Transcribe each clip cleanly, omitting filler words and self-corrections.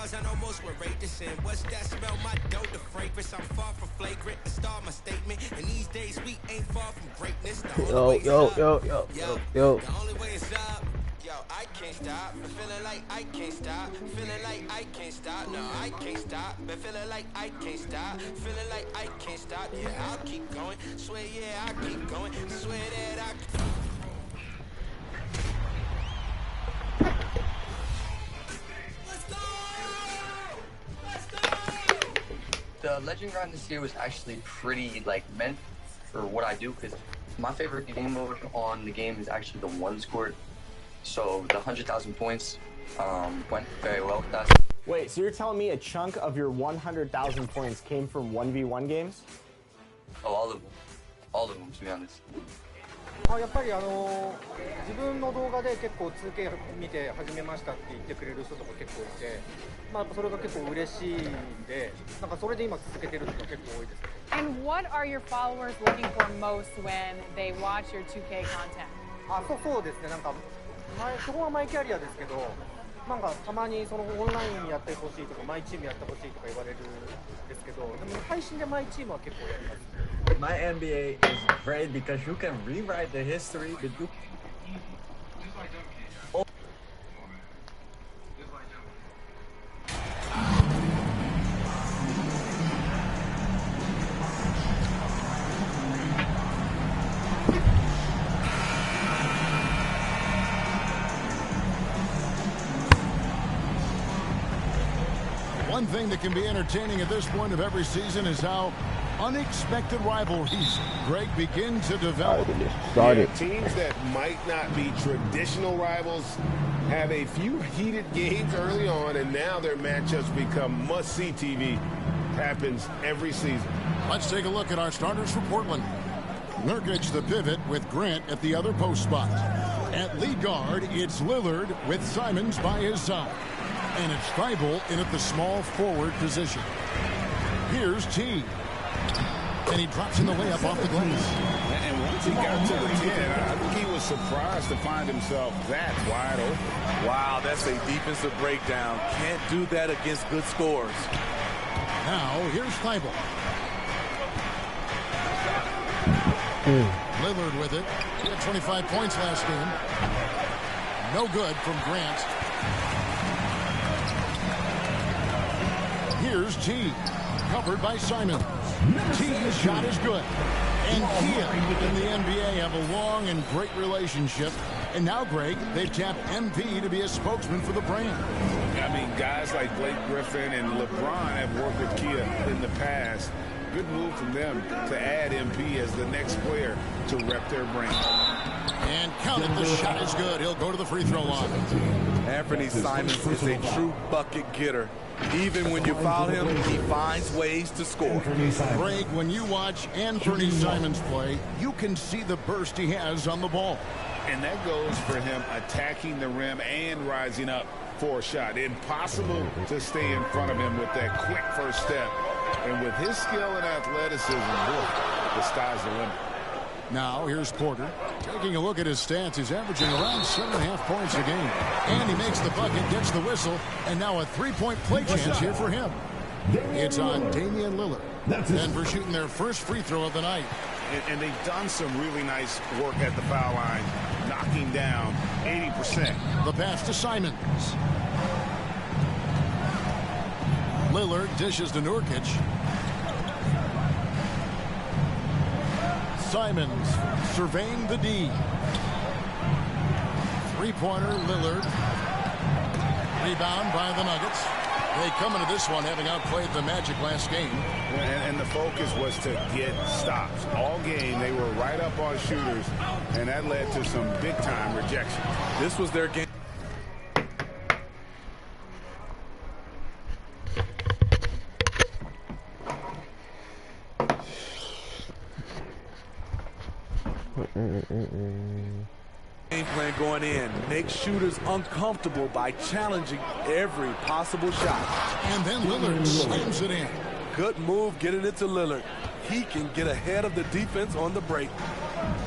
stars, I know most were rate this in. What's that smell? My dough, the fragrance. I'm far from flagrant. I start my statement. And these days we ain't far from greatness. The only way is up. The only way is up. Yo, I can't stop. Been feeling like I can't stop. Feeling like I can't stop. No, I can't stop. Been feeling like I can't stop. Feeling like I can't stop. Yeah, I'll keep going. Swear, yeah, I'll keep going. Swear that I. The legend grind this year was actually pretty meant for what I do, because my favorite game mode on the game is actually the one score. So the 100,000 points went very well with that. Wait, so you're telling me a chunk of your 100,000 points came from 1v1 games? Oh, all of them, to be honest. やっぱり自分の動画で結構 2K 見て始めましたって言ってくれる人とか結構いて、やっぱそれが結構嬉しいんで、なんかそれで今続けてる人が結構多いです。And what are your followers looking for most when they watch your 2K content? そうですね。なんかそこはマイキャリアですけど、なんかたまにそのオンラインやってほしいとかマイチームやってほしいとか言われるんですけど、でも配信でマイチームは結構やります。My NBA is great because you can rewrite the history, but you. One thing that can be entertaining at this point of every season is how unexpected rivalries, Greg, begin to develop. Teams that might not be traditional rivals have a few heated games early on, and now their matchups become must-see TV. Happens every season. Let's take a look at our starters for Portland. Nurkic, the pivot, with Grant at the other post spot. At lead guard, it's Lillard with Simons by his side. And it's Thibault in at the small forward position. Here's T. And he drops in the layup off the glass. And once he got to the 10, I think he was surprised to find himself that wide open. Wow, that's a defensive breakdown. Can't do that against good scores. Now, here's Thibault. Lillard with it. He had 25 points last game. No good from Grant. Here's T. Covered by Simons. T's shot is good. And Kia and the NBA have a long and great relationship. And now, Greg, they've tapped MP to be a spokesman for the brand. I mean, guys like Blake Griffin and LeBron have worked with Kia in the past. Good move from them to add MP as the next player to rep their brand. And count it, the shot is good. He'll go to the free throw line. Anthony Simons is a true bucket getter. Even when you foul him, he finds ways to score. Greg, when you watch Anthony Simons play, you can see the burst he has on the ball. And that goes for him attacking the rim and rising up for a shot. Impossible to stay in front of him with that quick first step. And with his skill and athleticism, the sky's the limit. Now, here's Porter. Taking a look at his stats, he's averaging around 7.5 points a game. And he makes the bucket, gets the whistle, and now a three-point play chance here for him. It's on Damian Lillard. Denver shooting their first free throw of the night. And they've done some really nice work at the foul line, knocking down 80%. The pass to Simons. Lillard dishes to Nurkic. Simons surveying the D. Three-pointer, Lillard. Rebound by the Nuggets. They come into this one having outplayed the Magic last game. And the focus was to get stops. All game, they were right up on shooters, and that led to some big-time rejection. This was their game. Game plan going in. Make shooters uncomfortable by challenging every possible shot. And then Lillard slams it in. Good move getting it to Lillard. He can get ahead of the defense on the break.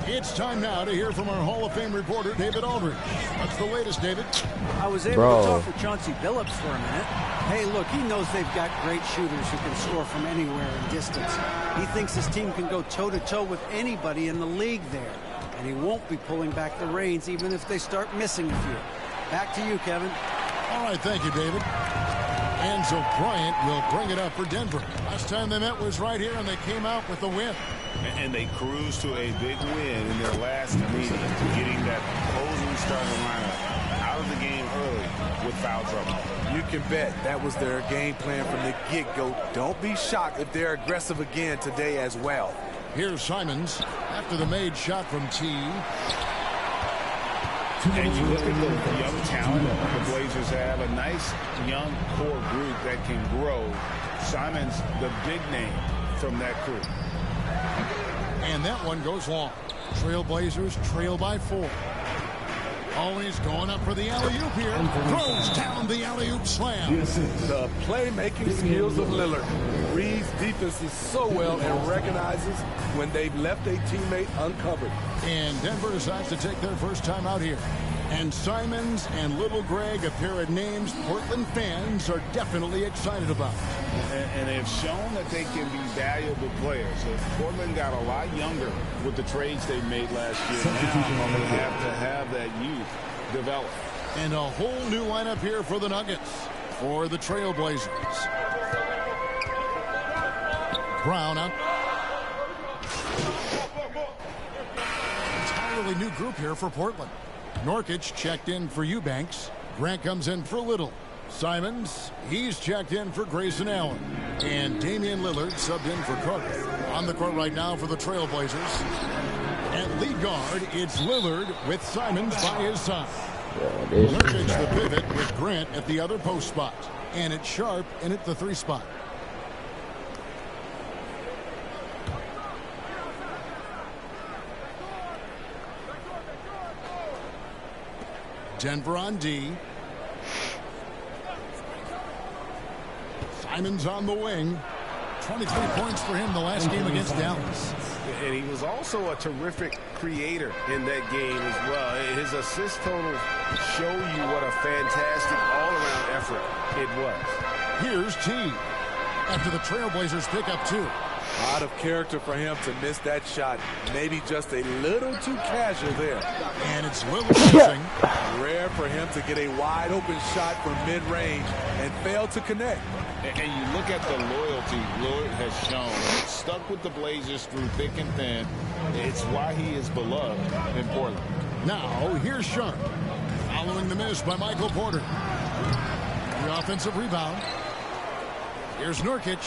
It's time now to hear from our Hall of Fame reporter, David Aldridge. What's the latest, David? I was able to talk with Chauncey Billups for a minute. Hey, look, he knows they've got great shooters who can score from anywhere in distance. He thinks his team can go toe-to-toe with anybody in the league there. And he won't be pulling back the reins even if they start missing a few. Back to you, Kevin. All right, thank you, David. And so Bryant will bring it up for Denver. Last time they met was right here, and they came out with a win. And they cruised to a big win in their last meeting, getting that opposing starting lineup out of the game early with foul trouble. You can bet that was their game plan from the get-go. Don't be shocked if they're aggressive again today as well. Here's Simons after the made shot from T. And you look at the young talent the Blazers have, a nice young core group that can grow. Simons, the big name from that crew. And that one goes long. Trailblazers trail by 4. Always going up for the alley-oop here. Throws down the alley-oop slam. The playmaking skills of Lillard. Reads defenses so well and recognizes when they've left a teammate uncovered. And Denver decides to take their first time out here. And Simons and Little Greg, a pair of names Portland fans are definitely excited about. And they've shown that they can be valuable players. Portland got a lot younger with the trades they made last year. Now they have to have that youth develop. And a whole new lineup here for the Nuggets. For the Trailblazers. Brown out. Entirely new group here for Portland. Norkic checked in for Eubanks. Grant comes in for Little. Simons, he's checked in for Grayson Allen. And Damian Lillard subbed in for Carter. On the court right now for the Trailblazers. At lead guard, it's Lillard with Simons by his side. Nurkic the pivot with Grant at the other post spot. And it's Sharp in at the 3 spot. Denver on D. Simons on the wing. 23 points for him the last game against Dallas. And he was also a terrific creator in that game as well. His assist totals show you what a fantastic all-around effort it was. Here's T. After the Trailblazers pick up 2. Out of character for him to miss that shot. Maybe just a little too casual there. And it's Lillard missing. Rare for him to get a wide open shot from mid-range and fail to connect. And you look at the loyalty Lillard has shown. Stuck with the Blazers through thick and thin. It's why he is beloved in Portland. Now, here's Sharp. Following the miss by Michael Porter. The offensive rebound. Here's Nurkic.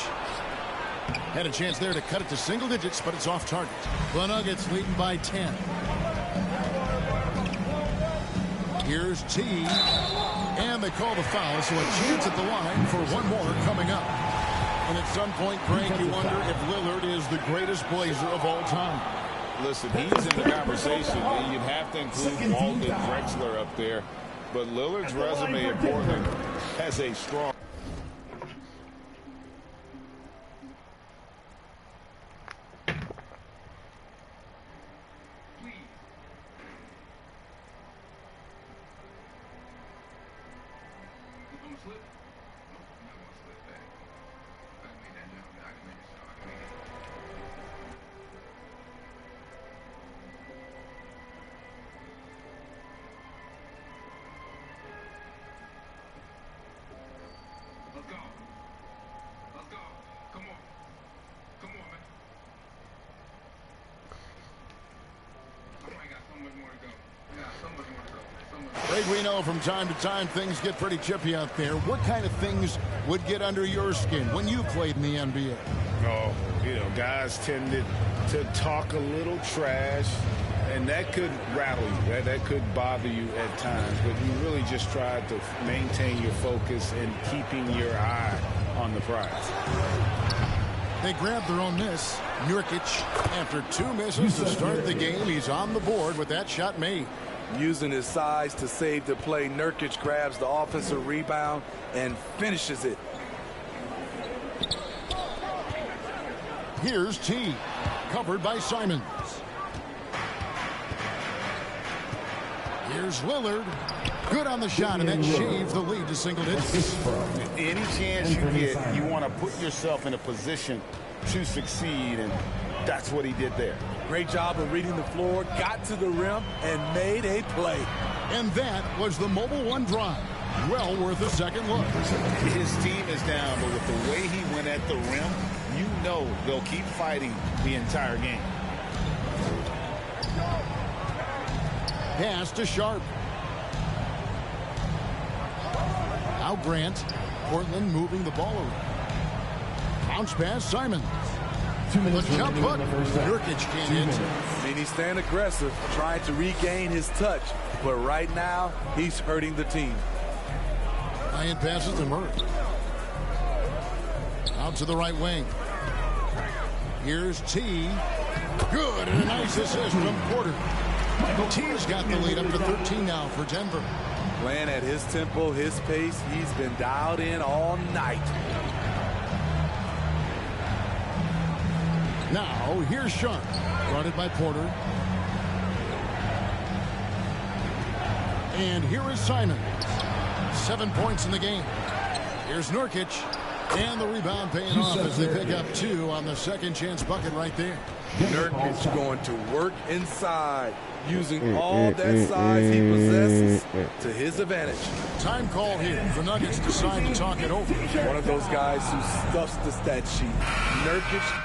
Had a chance there to cut it to single digits, but it's off target. The Nuggets leading by 10. Here's T. And they call the foul, so a chance at the line for one more coming up. And at some point, Greg, you wonder if Lillard is the greatest Blazer of all time. Listen, he's in the conversation. You'd have to include Walton Drexler up there. But Lillard's resume in Portland has a strong... We know from time to time things get pretty chippy out there. What kind of things would get under your skin when you played in the NBA? Oh, you know, guys tended to talk a little trash, and that could rattle you. That could bother you at times, but you really just tried to maintain your focus and keeping your eye on the prize. They grabbed their own miss. Nurkic, after 2 misses to start the game, he's on the board with that shot made. Using his size to save the play, Nurkic grabs the offensive rebound and finishes it. Here's T. Covered by Simons. Here's Lillard. Good on the shot, and that shaved the lead to single digits. Any chance you get, you want to put yourself in a position to succeed, and that's what he did there. Great job of reading the floor, got to the rim, and made a play. And that was the Mobile One drive. Well worth a second look. His team is down, but with the way he went at the rim, you know they'll keep fighting the entire game. Pass to Sharp. Now Grant. Portland moving the ball around. Bounce pass, Simon. 2 minutes the jump hook. Nurkic can't hit. I mean, he's staying aggressive, trying to regain his touch. But right now, he's hurting the team. Ryan passes to Murray. Out to the right wing. Here's T. Good, and a nice assist from Porter. T's got the lead up to 13 now for Denver. Playing at his tempo, his pace, he's been dialed in all night. Now, here's Sharp. Guarded by Porter. And here is Simon. 7 points in the game. Here's Nurkic. And the rebound paying off as they pick up 2 on the second chance bucket right there. Nurkic going to work inside, using all that size he possesses to his advantage. Time call here. The Nuggets decide to talk it over. One of those guys who stuffs the stat sheet. Nurkic.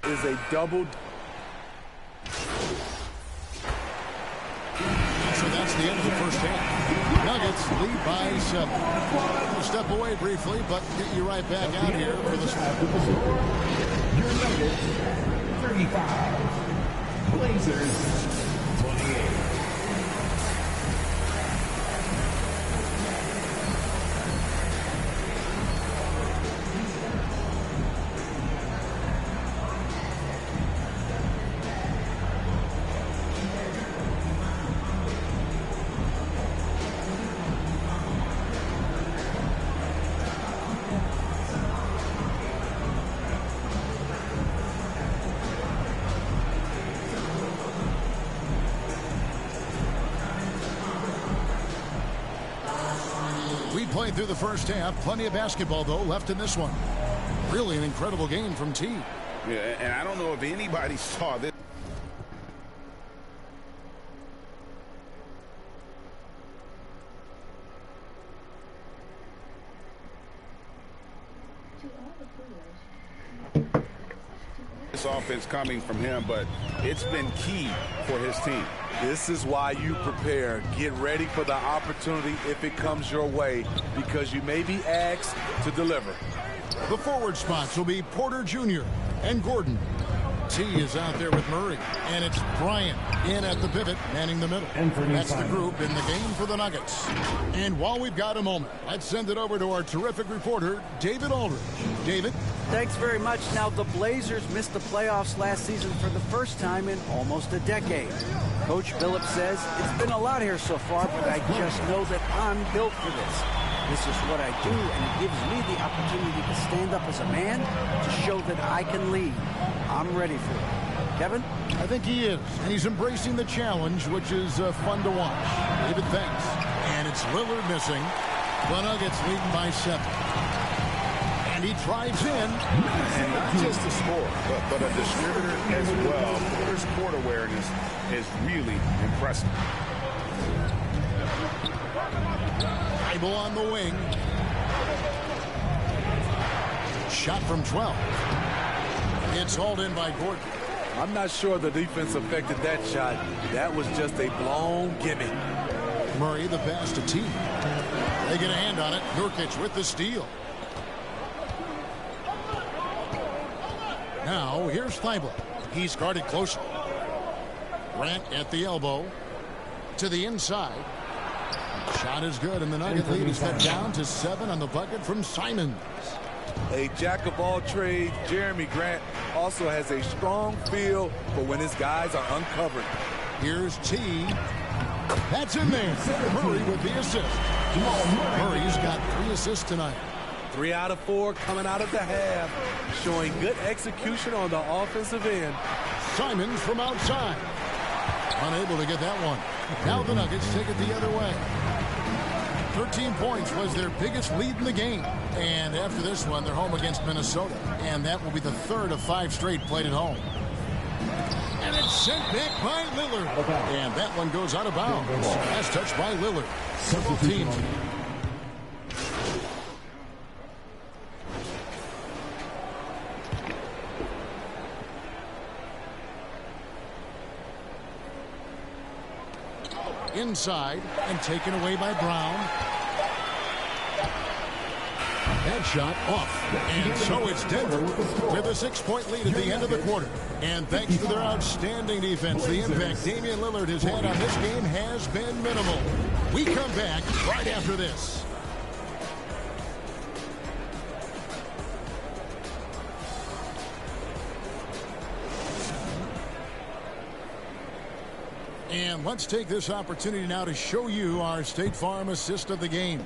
Is a double. So that's the end of the first half. Nuggets lead by 7. We'll step away briefly, but get you right back out here for the Your Nuggets 35, Blazers 28. Played through the first half. Plenty of basketball, though, left in this one. Really an incredible game from T. Yeah, and I don't know if anybody saw this. This offense coming from him, but it's been key for his team. This is why you prepare. Get ready for the opportunity if it comes your way, because you may be asked to deliver. The forward spots will be Porter Jr. and Gordon. T is out there with Murray, and it's Bryant in at the pivot, manning the middle. That's the group in the game for the Nuggets. And while we've got a moment, let's send it over to our terrific reporter, David Aldridge. David? Thanks very much. Now, the Blazers missed the playoffs last season for the first time in almost a decade. Coach Phillips says, it's been a lot here so far, but I just know that I'm built for this. This is what I do, and it gives me the opportunity to stand up as a man to show that I can lead. I'm ready for it. Kevin? I think he is, and he's embracing the challenge, which is fun to watch. David, thanks. And it's Lillard missing. The Nuggets leading by 7. And he drives in. And not just a scorer, but a distributor as well. Porter's court awareness is really impressive. Bible on the wing. Shot from 12. It's hauled in by Gordon. I'm not sure the defense affected that shot. That was just a blown gimme. Murray the pass to T. They get a hand on it. Nurkic with the steal. Now here's Thibault. He's guarded closely. Grant at the elbow. To the inside. Shot is good, and the Nugget lead is cut down to 7 on the bucket from Simons. A jack of all trades, Jeremy Grant also has a strong feel for when his guys are uncovered. Here's T. That's in there. Murray with the assist. Murray's got 3 assists tonight. 3 out of 4 coming out of the half, showing good execution on the offensive end. Simons from outside. Unable to get that one. Now the Nuggets take it the other way. 13 points was their biggest lead in the game. And after this one, they're home against Minnesota. And that will be the 3rd of 5 straight played at home. And it's sent back by Lillard. And that one goes out of bounds. Last touch by Lillard. Several teams. Inside and taken away by Brown. That shot off. And so it's Denver with a 6-point lead at the end of the quarter. And thanks to their outstanding defense, the impact Damian Lillard has had on this game has been minimal. We come back right after this. And let's take this opportunity now to show you our State Farm assist of the game.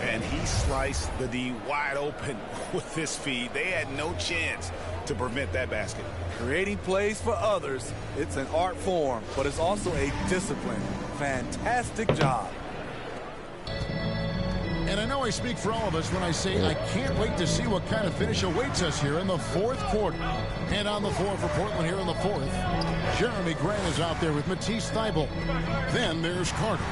And he sliced the D wide open with this feed. They had no chance to prevent that basket. Creating plays for others, it's an art form, but it's also a discipline. Fantastic job. And I know I speak for all of us when I say I can't wait to see what kind of finish awaits us here in the 4th quarter. And on the floor for Portland here in the 4th, Jeremy Grant is out there with Matisse Thybulle. Then there's Carter.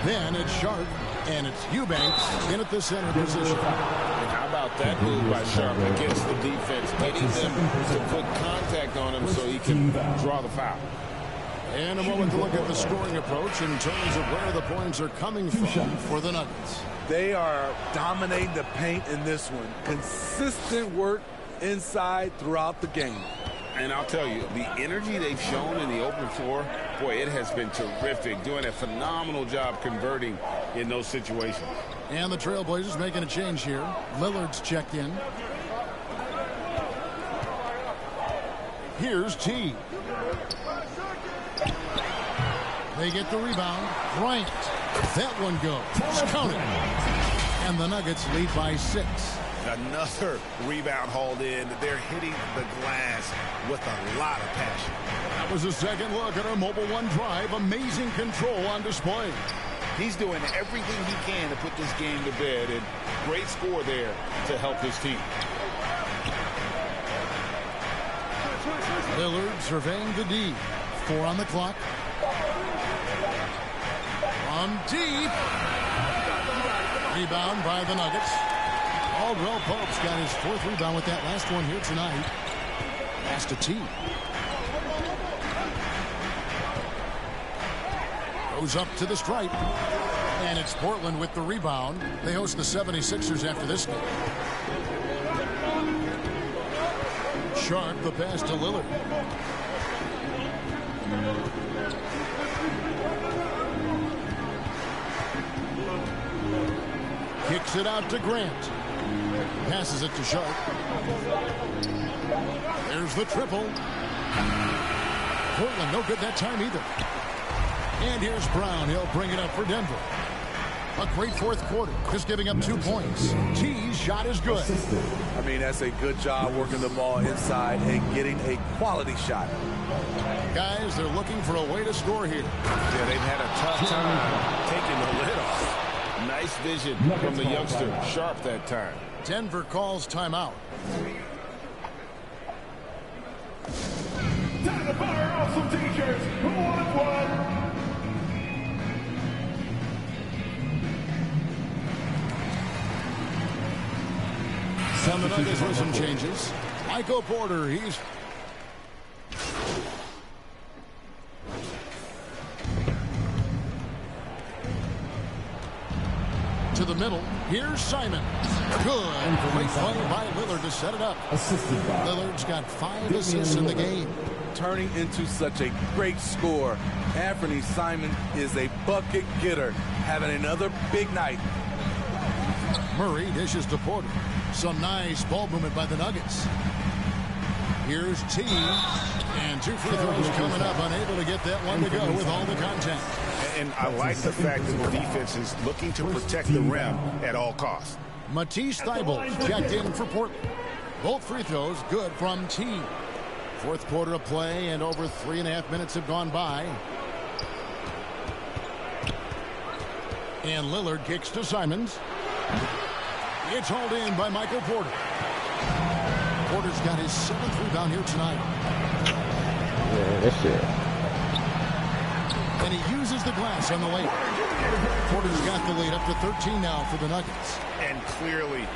Then it's Sharp. And it's Eubanks in at the center position. And how about that move by Sharp against the defense, getting them to put contact on him so he can draw the foul. And a moment to look at the scoring approach in terms of where the points are coming from for the Nuggets. They are dominating the paint in this one. Consistent work inside throughout the game. And I'll tell you, the energy they've shown in the open floor, boy, it has been terrific. Doing a phenomenal job converting in those situations. And the Trailblazers making a change here. Lillard's checked in. Here's T. They get the rebound. Bryant. That one goes. Count it. And the Nuggets lead by 6. Another rebound hauled in. They're hitting the glass with a lot of passion. That was a second look at our Mobile One drive. Amazing control on display. He's doing everything he can to put this game to bed, and great score there to help his team. Lillard surveying the D. 4 on the clock. From deep. Rebound by the Nuggets. Aldrell Pope's got his 4th rebound with that last one here tonight. Pass to T. Goes up to the stripe. And it's Portland with the rebound. They host the 76ers after this game. Sharp, the pass to Lillard. Kicks it out to Grant. Passes it to Sharp. There's the triple. Portland no good that time either. And here's Brown. He'll bring it up for Denver. A great 4th quarter. Just giving up 2 points. T's shot is good. I mean, that's a good job working the ball inside and getting a quality shot. Guys, they're looking for a way to score here. Yeah, they've had a tough time taking the lid off. Nice vision from the youngster. Sharp that time. Denver calls timeout. Time to fire off some t-shirts. 1-1. Some of the Nuggets with some changes. Michael Porter, he's to the middle. Here's Simon. Good. Great play by Lillard to set it up. Lillard's got 5 assists in the game. Turning into such a great score. Anthony Simon is a bucket getter, having another big night. Murray dishes to Porter. Some nice ball movement by the Nuggets. Here's T. And 2 free throws coming up. Unable to get that one to go with all the contact. And I like the fact that the defense is looking to protect the rim at all costs. Matisse Thybulle checked in for Portland. Both free throws good from T. Fourth quarter of play, and over 3.5 minutes have gone by. And Lillard kicks to Simons. It's hauled in by Michael Porter. Porter's got his 7th rebound here tonight. Yeah, that's it. And he uses the glass on the late. Porter's got the lead up to 13 now for the Nuggets. And clearly,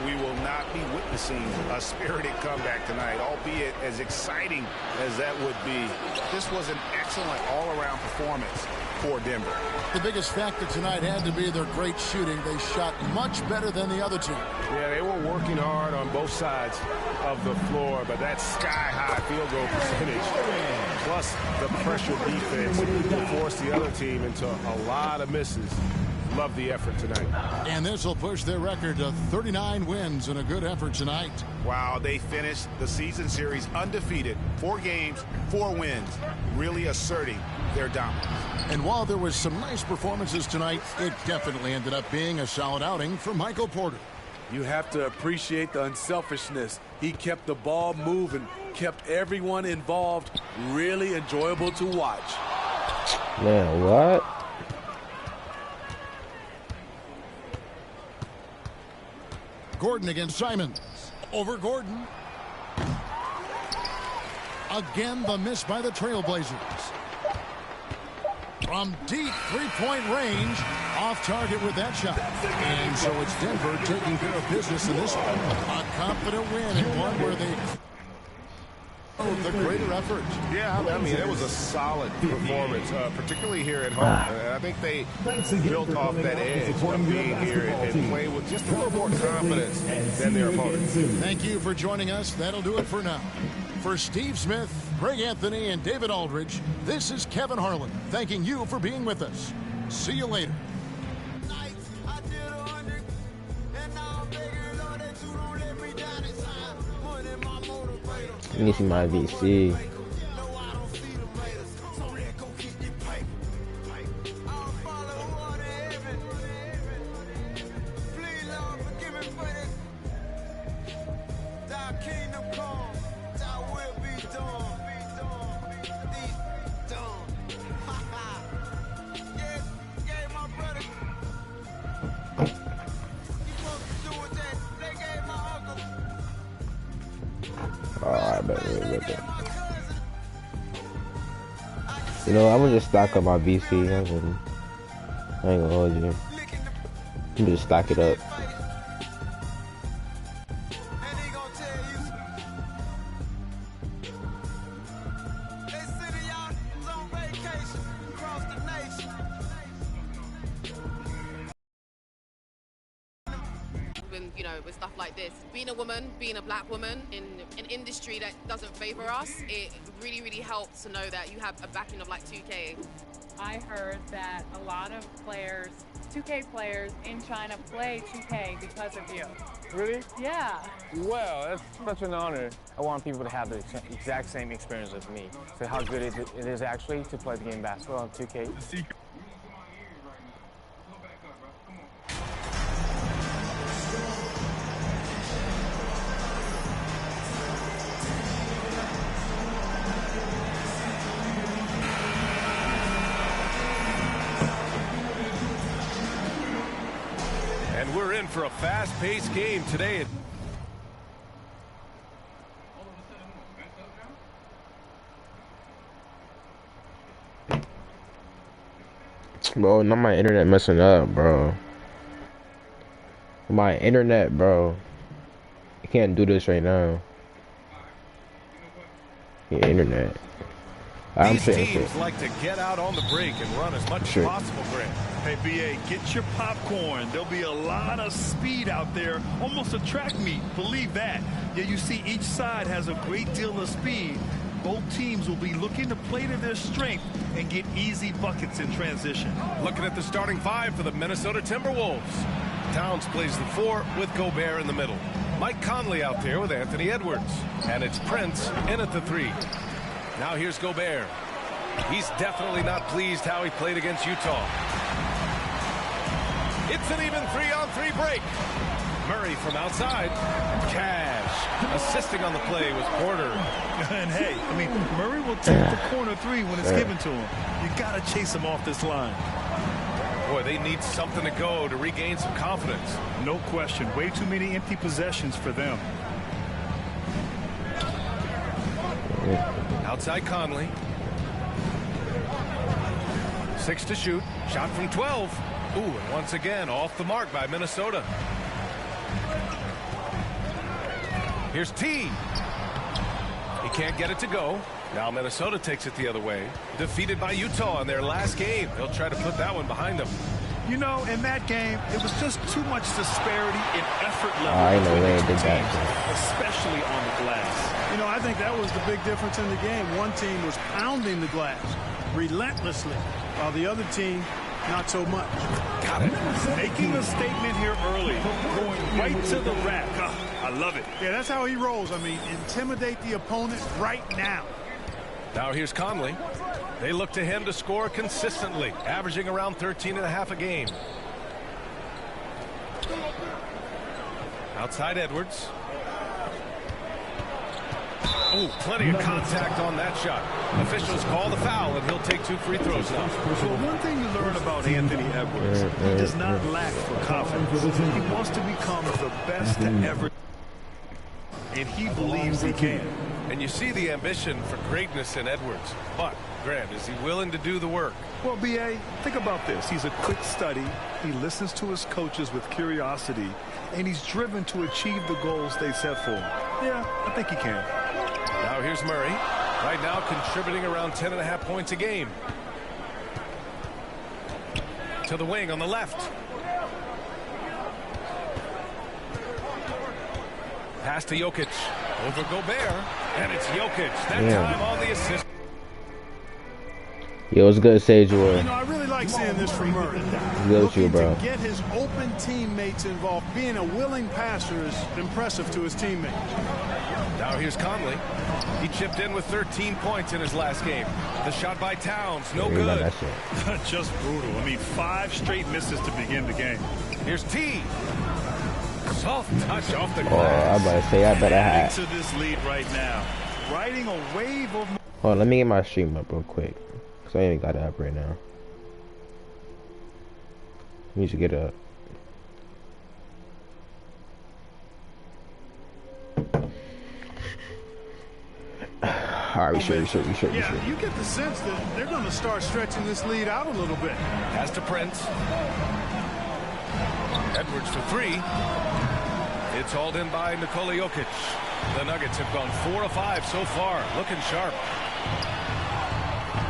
we will not be witnessing a spirited comeback tonight, albeit as exciting as that would be. This was an excellent all-around performance for Denver. The biggest factor tonight had to be their great shooting. They shot much better than the other team. Yeah, they were working hard on both sides of the floor, but that sky-high field goal percentage, plus the pressure defense, forced the other team into a lot of misses. Love the effort tonight. And this will push their record to 39 wins and a good effort tonight. Wow, they finished the season series undefeated. 4 games, 4 wins, really asserting their dominance. And while there was some nice performances tonight, it definitely ended up being a solid outing for Michael Porter. You have to appreciate the unselfishness. He kept the ball moving, kept everyone involved, really enjoyable to watch. Man, what? Gordon against Simons. Over Gordon. Again, the miss by the Trailblazers. From deep three-point range, off target with that shot. And so it's Denver taking care of business in this one. A confident win and one where they the greater effort. Yeah, I mean, it was a solid performance, particularly here at home. I think they built off that edge of being here and playing with just a little more confidence than their opponents. Thank you for joining us. That'll do it for now. For Steve Smith, Greg Anthony, and David Aldridge, this is Kevin Harlan, thanking you for being with us. See you later. Let me see my VC. You know, I'm gonna just stock up my VC. I ain't gonna hold you. I'm gonna just stock it up. You know, with stuff like this, being a woman, being a black woman in an industry that doesn't favor us, it really helps to know that you have a backing of like 2K. I heard that a lot of players, 2K players in China play 2K because of you. Really? Yeah. Well, that's such an honor. I want people to have the exact same experience as me. So how good it is actually to play the game basketball on 2K. And we're in for a fast-paced game today. Bro, not my internet messing up, bro. My internet, bro. I can't do this right now. Your internet. These teams like to get out on the break and run as much as possible, Grant. Hey, BA, get your popcorn. There'll be a lot of speed out there, almost a track meet. Believe that. Yeah, you see each side has a great deal of speed. Both teams will be looking to play to their strength and get easy buckets in transition. Looking at the starting 5 for the Minnesota Timberwolves. Towns plays the 4 with Gobert in the middle. Mike Conley out there with Anthony Edwards. And it's Prince in at the 3. Now here's Gobert. He's definitely not pleased how he played against Utah. It's an even 3-on-3 break. Murray from outside. Cash assisting on the play with Porter. And hey, I mean, Murray will take the corner 3 when it's given to him. You got to chase him off this line. Boy, they need something to go to regain some confidence. No question. Way too many empty possessions for them. Outside Conley. 6 to shoot. Shot from 12. Ooh, and once again off the mark by Minnesota. Here's T. He can't get it to go. Now Minnesota takes it the other way. Defeated by Utah in their last game. They'll try to put that one behind them. You know, in that game, it was just too much disparity in effort level I know between they the two did that. teams, especially on the glass. You know, I think that was the big difference in the game. One team was pounding the glass relentlessly, while the other team, not so much. Got it. Making a statement here early, going right to the rack. I love it. Yeah, that's how he rolls. I mean, intimidate the opponent right now. Now here's Conley. They look to him to score consistently, averaging around 13.5 a game. Outside Edwards. Oh, plenty of contact on that shot. Officials call the foul, and he'll take 2 free throws now. Well, one thing you learn about Anthony Edwards, he does not lack for confidence. He wants to become the best to ever, and he believes he can. And you see the ambition for greatness in Edwards. But, Grant, is he willing to do the work? Well, B.A., think about this. He's a quick study. He listens to his coaches with curiosity, and he's driven to achieve the goals they set for him. Yeah, I think he can. Now here's Murray. Right now contributing around 10.5 points a game. To the wing on the left. Pass to Jokic. Over Gobert. And it's Jokic. That time on the assist. Yo, it's good, Sage. You know, I really like seeing this from Murray. Good with you, bro. To get his open teammates involved. Being a willing passer is impressive to his teammates. Now here's Conley. He chipped in with 13 points in his last game. The shot by Towns, no good. Just brutal. I mean, 5 straight misses to begin the game. Here's T. Soft touch off the glass. Oh, I'm about to say, I better have. To this lead right now. Riding a wave of... Hold on, let me get my stream up real quick. Because I ain't got it up right now. Need to get it up. Alright, we sure. Yeah, you get the sense that they're going to start stretching this lead out a little bit. Pass to Prince. Edwards for 3. It's hauled in by Nikola Jokic. The Nuggets have gone 4 of 5 so far. Looking sharp.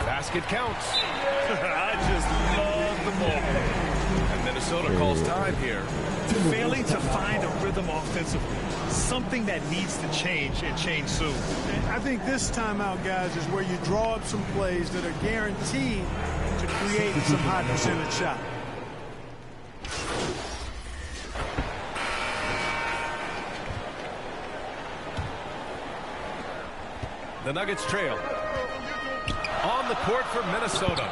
Basket counts. I just love the ball. And Minnesota calls time here. Failing to find a rhythm offensively. Something that needs to change and change soon. I think this timeout, guys, is where you draw up some plays that are guaranteed to create some high percentage shot. The Nuggets trail. On the court for Minnesota.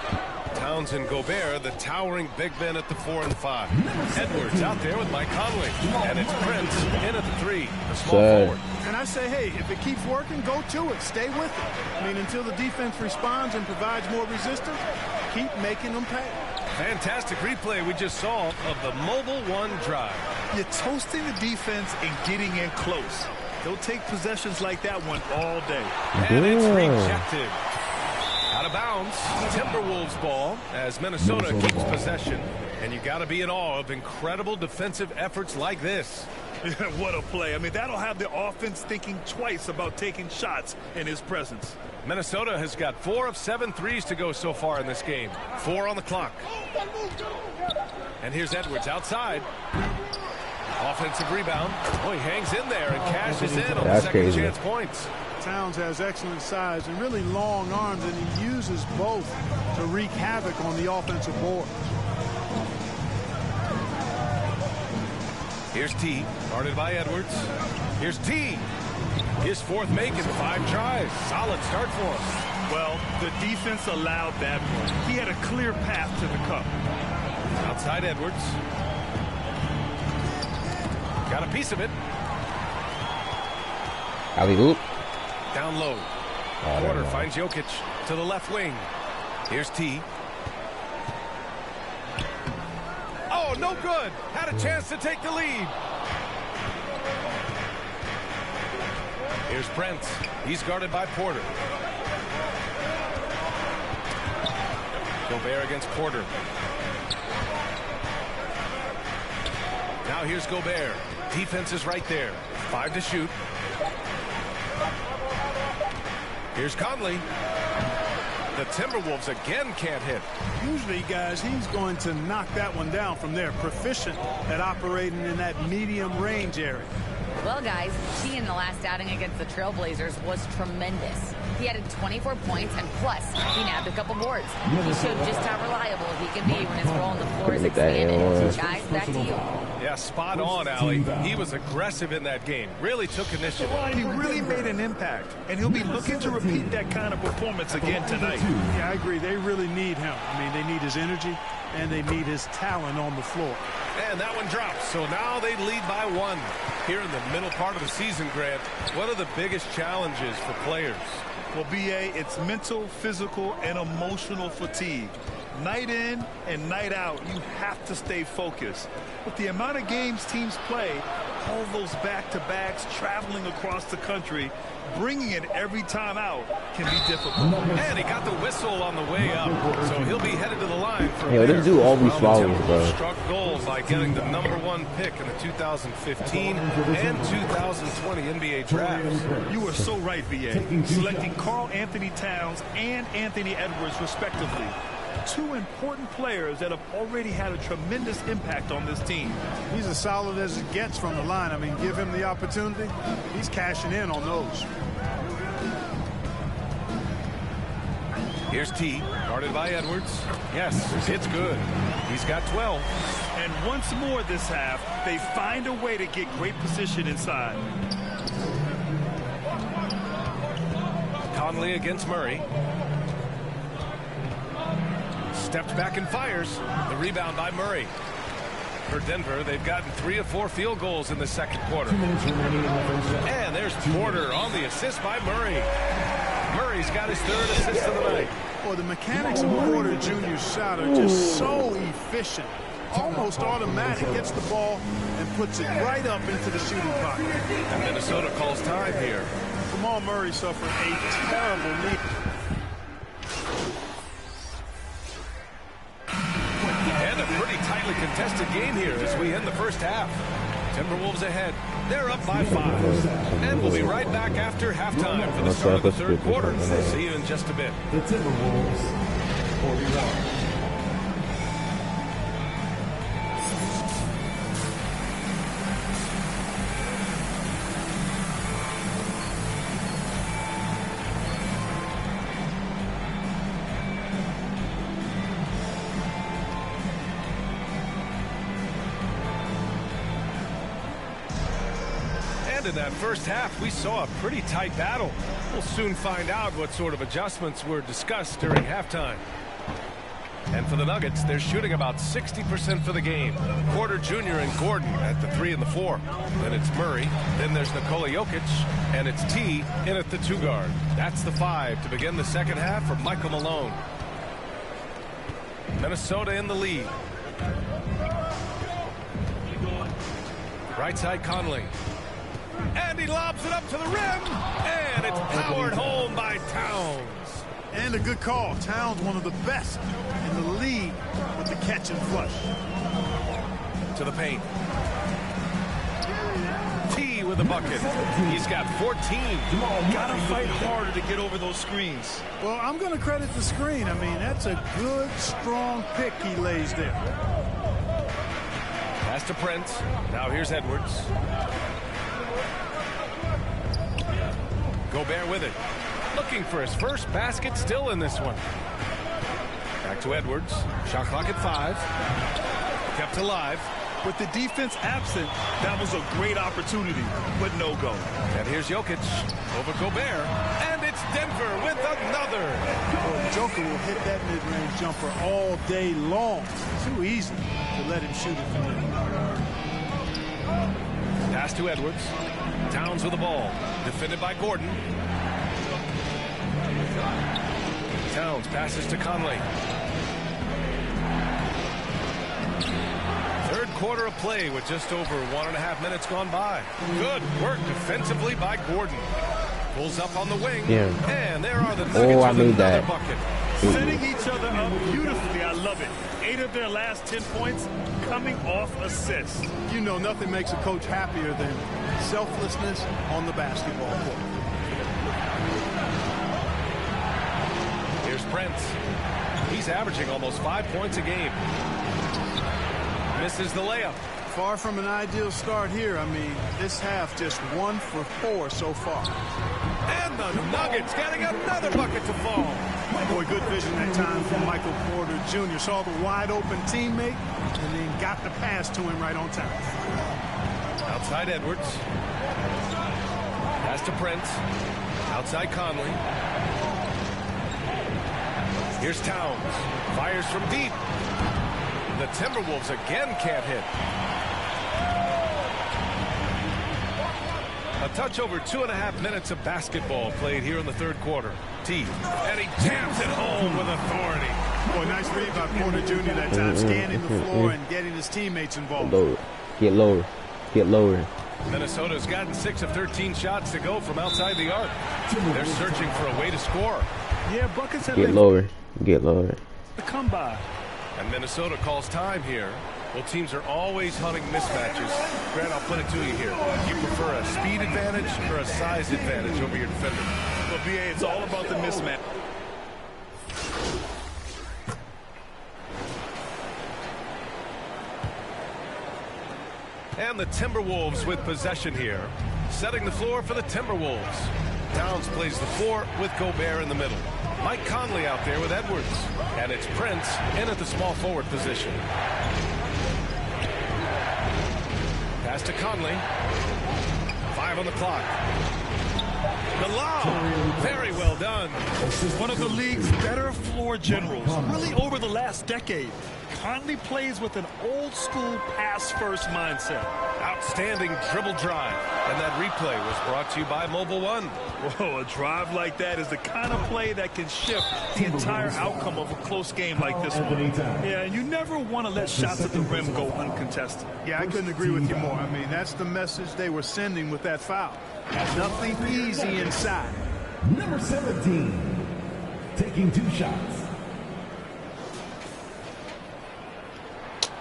Towns and Gobert, the towering big men at the 4 and 5. Edwards out there with Mike Conley. And it's Prince in at the 3. The small forward. And I say, hey, if it keeps working, go to it. Stay with it. I mean, until the defense responds and provides more resistance, keep making them pay. Fantastic replay we just saw of the mobile 1 drive. You're toasting the defense and getting in close. They'll take possessions like that one all day. And it's rejected. Out of bounds. Timberwolves ball as Minnesota keeps possession. And you got to be in awe of incredible defensive efforts like this. What a play. I mean, that'll have the offense thinking twice about taking shots in his presence. Minnesota has got 4 of 7 threes to go so far in this game. 4 on the clock. And here's Edwards outside. Offensive rebound. Oh, he hangs in there and cashes in on the second chance points. Towns has excellent size and really long arms, and he uses both to wreak havoc on the offensive board. Here's T, guarded by Edwards. Here's T. His fourth make in 5 tries. Solid start for him. Well, the defense allowed that one. He had a clear path to the cup. Outside Edwards. Got a piece of it. Alley-oop. Down low. Porter finds Jokic to the left wing. Here's T. Oh, no good. Had a chance to take the lead. Here's Brent. He's guarded by Porter. Gobert against Porter. Now here's Gobert. Defense is right there. 5 to shoot. Here's Conley. The Timberwolves again can't hit. Usually, guys, he's going to knock that one down from there. Proficient at operating in that medium range area. Well, guys, T in the last outing against the Trailblazers was tremendous. He added 24 points, and plus, he nabbed a couple boards. He showed just how reliable he can be when his role on the floor is expanded. Guys, back to you. Yeah, spot on, Allie. He was aggressive in that game. Really took initiative. He really made an impact, and he'll be looking to repeat that kind of performance again tonight. Yeah, I agree. They really need him. I mean, they need his energy, and they need his talent on the floor. And that one drops. So now they lead by 1. Here in the middle part of the season, Grant, what are the biggest challenges for players? Well, B.A., it's mental, physical, and emotional fatigue. Night in and night out, you have to stay focused. With the amount of games teams play, all those back-to-backs, traveling across the country, bringing it every time out can be difficult. And he got the whistle on the way up, so he'll be headed to the line for Yo, they do all these fouls, bro. Struck gold by getting the #1 pick in the 2015 and 2020 NBA drafts. You are so right, B.A. Selecting Karl Anthony Towns and Anthony Edwards, respectively. 2 important players that have already had a tremendous impact on this team. He's as solid as it gets from the line. I mean, give him the opportunity. He's cashing in on those. Here's T, guarded by Edwards. Yes, it's good. He's got 12. And once more this half, they find a way to get great position inside. Conley against Murray. Steps back and fires. The rebound by Murray. For Denver, they've gotten 3 of 4 field goals in the second quarter. And there's Porter on the assist by Murray. Murray's got his 3rd assist of the night. Well, the mechanics of Porter Jr.'s shot are just so efficient. Almost automatic. Gets the ball and puts it right up into the shooting pocket. And Minnesota calls time here. Jamal Murray suffered a terrible knee. And a pretty tightly contested game here as we end the first half. Timberwolves ahead. They're up by 5. And we'll be right back after halftime for the start of the third quarter. See you in just a bit. The Timberwolves will be wrong. In that first half, we saw a pretty tight battle. We'll soon find out what sort of adjustments were discussed during halftime. And for the Nuggets, they're shooting about 60% for the game. Porter Jr. and Gordon at the 3 and the 4. Then it's Murray. Then there's Nikola Jokic. And it's T in at the 2 guard. That's the 5 to begin the second half for Michael Malone. Minnesota in the lead. Right side Conley. And he lobs it up to the rim. And it's powered home by Towns. And a good call. Towns, one of the best in the league with the catch and flush. To the paint. T with a bucket. He's got 14. Gotta fight harder to get over those screens. Well, I'm going to credit the screen. I mean, that's a good, strong pick he lays there. Pass to Prince. Now here's Edwards. Gobert with it. Looking for his first basket still in this one. Back to Edwards. Shot clock at 5. Kept alive. With the defense absent, that was a great opportunity, but no go. And here's Jokic over Gobert, and it's Denver with another. Well, Joker will hit that mid-range jumper all day long. Too easy to let him shoot it from there. Pass to Edwards. Towns with the ball. Defended by Gordon. Towns passes to Conley. Third quarter of play with just over 1.5 minutes gone by. Good work defensively by Gordon. Pulls up on the wing. Yeah. And there are the Nuggets I with made another that. bucket. Setting each other up beautifully. I love it. 8 of their last 10 points coming off assists. You know, nothing makes a coach happier than selflessness on the basketball court. Here's Prince. He's averaging almost 5 points a game. Misses the layup. Far from an ideal start here. I mean, this half just 1 for 4 so far. And the Nuggets getting another bucket to fall. Boy, good vision that time from Michael Porter Jr. Saw the wide open teammate and then got the pass to him right on time. Outside Edwards. Pass to Prince. Outside Conley. Here's Towns. Fires from deep. The Timberwolves again can't hit. A touch over 2.5 minutes of basketball played here in the third quarter. T. And he jams it home with authority. Boy, nice read by Porter Jr. that time, scanning the floor and getting his teammates involved. Get lower. Get lower. Minnesota's gotten 6 of 13 shots to go from outside the arc. They're searching for a way to score. Yeah, buckets have Get lower. Get lower. to come by. And Minnesota calls time here. Well, teams are always hunting mismatches. Grant, I'll put it to you here. Do you prefer a speed advantage or a size advantage over your defender? Well, BA, it's all about the mismatch. And the Timberwolves with possession here. Setting the floor for the Timberwolves. Towns plays the floor with Gobert in the middle. Mike Conley out there with Edwards. And it's Prince in at the small forward position. Pass to Conley. 5 on the clock. The lob. Very well done. One of the league's better floor generals, really over the last decade. Conley plays with an old-school pass-first mindset. Outstanding dribble drive. And that replay was brought to you by Mobile One. Whoa, a drive like that is the kind of play that can shift the entire outcome of a close game like this one. Yeah, and you never want to let shots at the rim go uncontested. Yeah, I couldn't agree with you more. I mean, that's the message they were sending with that foul. Nothing easy inside. Number 17, taking 2 shots.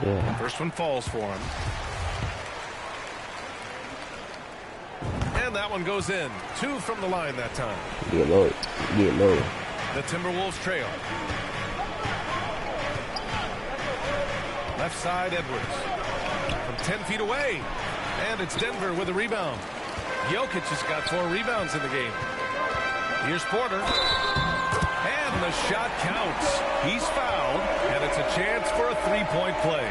Yeah. First one falls for him. And that one goes in. 2 from the line that time. Get low. Get low. The Timberwolves trail. Left side, Edwards. From 10 feet away. And it's Denver with a rebound. Jokic has got 4 rebounds in the game. Here's Porter. And the shot counts. He's fouled. And it's a chance for a 3-point play.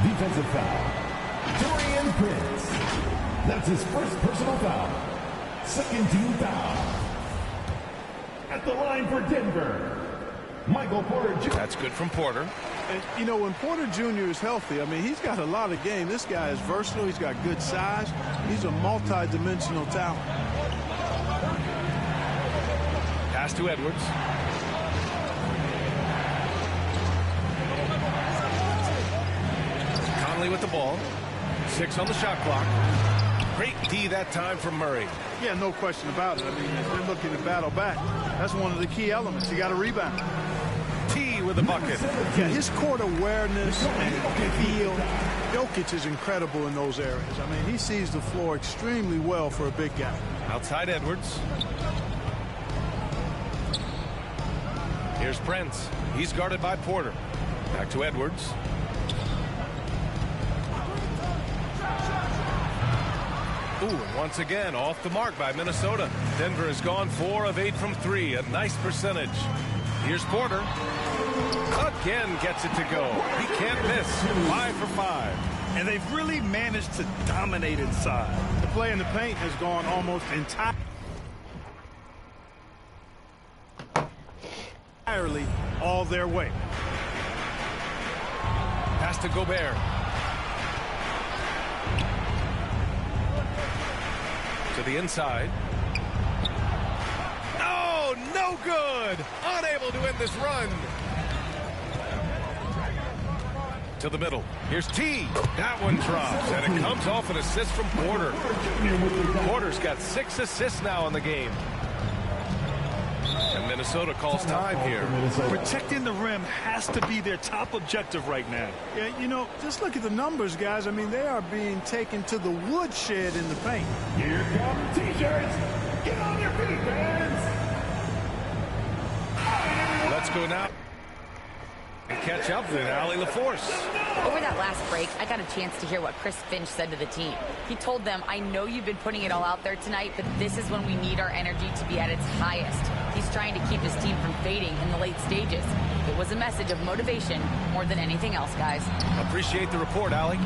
Defensive foul. Dorian Prince. That's his first personal foul. Second team foul. At the line for Denver, Michael Porter Jr. That's good from Porter. And, you know, when Porter Jr. is healthy, I mean, he's got a lot of game. This guy is versatile. He's got good size. He's a multi-dimensional talent. Pass to Edwards. Conley with the ball. 6 on the shot clock. Great D that time from Murray. Yeah, no question about it. I mean, if they're looking to battle back, that's one of the key elements. You got to rebound. T with the bucket. Yeah, his court awareness and feel. Jokic is incredible in those areas. I mean, he sees the floor extremely well for a big guy. Outside Edwards. Here's Prince. He's guarded by Porter. Back to Edwards. Ooh, and once again, off the mark by Minnesota. Denver has gone 4 of 8 from 3. A nice percentage. Here's Porter. Again gets it to go. He can't miss. 5 for 5. And they've really managed to dominate inside. The play in the paint has gone almost entirely all their way. Pass to Gobert. To the inside. Oh, no good. Unable to end this run. To the middle. Here's T. That one drops, and it comes off an assist from Porter. Porter's got 6 assists now in the game. And Minnesota calls time here. Protecting the rim has to be their top objective right now. Yeah, you know, just look at the numbers, guys. I mean, they are being taken to the woodshed in the paint. Here come T-shirts. Get on your feet, fans. Let's go now. Catch up with Allie LaForce. Over that last break, I got a chance to hear what Chris Finch said to the team. He told them, I know you've been putting it all out there tonight, but this is when we need our energy to be at its highest. He's trying to keep his team from fading in the late stages. It was a message of motivation more than anything else, guys. Appreciate the report, Allie.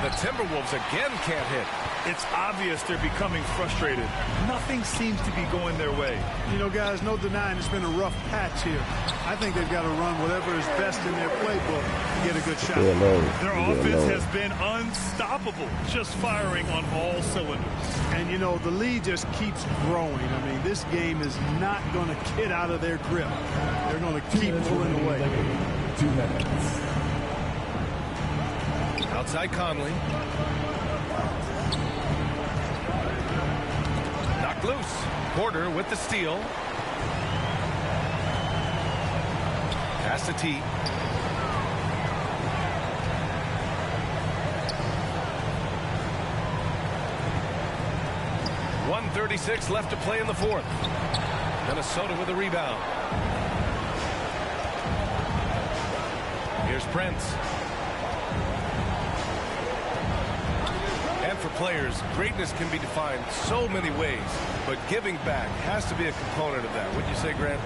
The Timberwolves again can't hit. It's obvious they're becoming frustrated. Nothing seems to be going their way. You know, guys, no denying it's been a rough patch here. I think they've got to run whatever is best in their playbook to get a good shot. Their offense has been unstoppable, just firing on all cylinders. And, you know, the lead just keeps growing. I mean, this game is not going to get out of their grip. They're going to keep pulling away. 2 minutes. Outside Conley. Knocked loose. Porter with the steal. Pass to T. .136 left to play in the fourth. Minnesota with a rebound. Here's Prince. And for players, greatness can be defined so many ways, but giving back has to be a component of that. Wouldn't you say, Grant?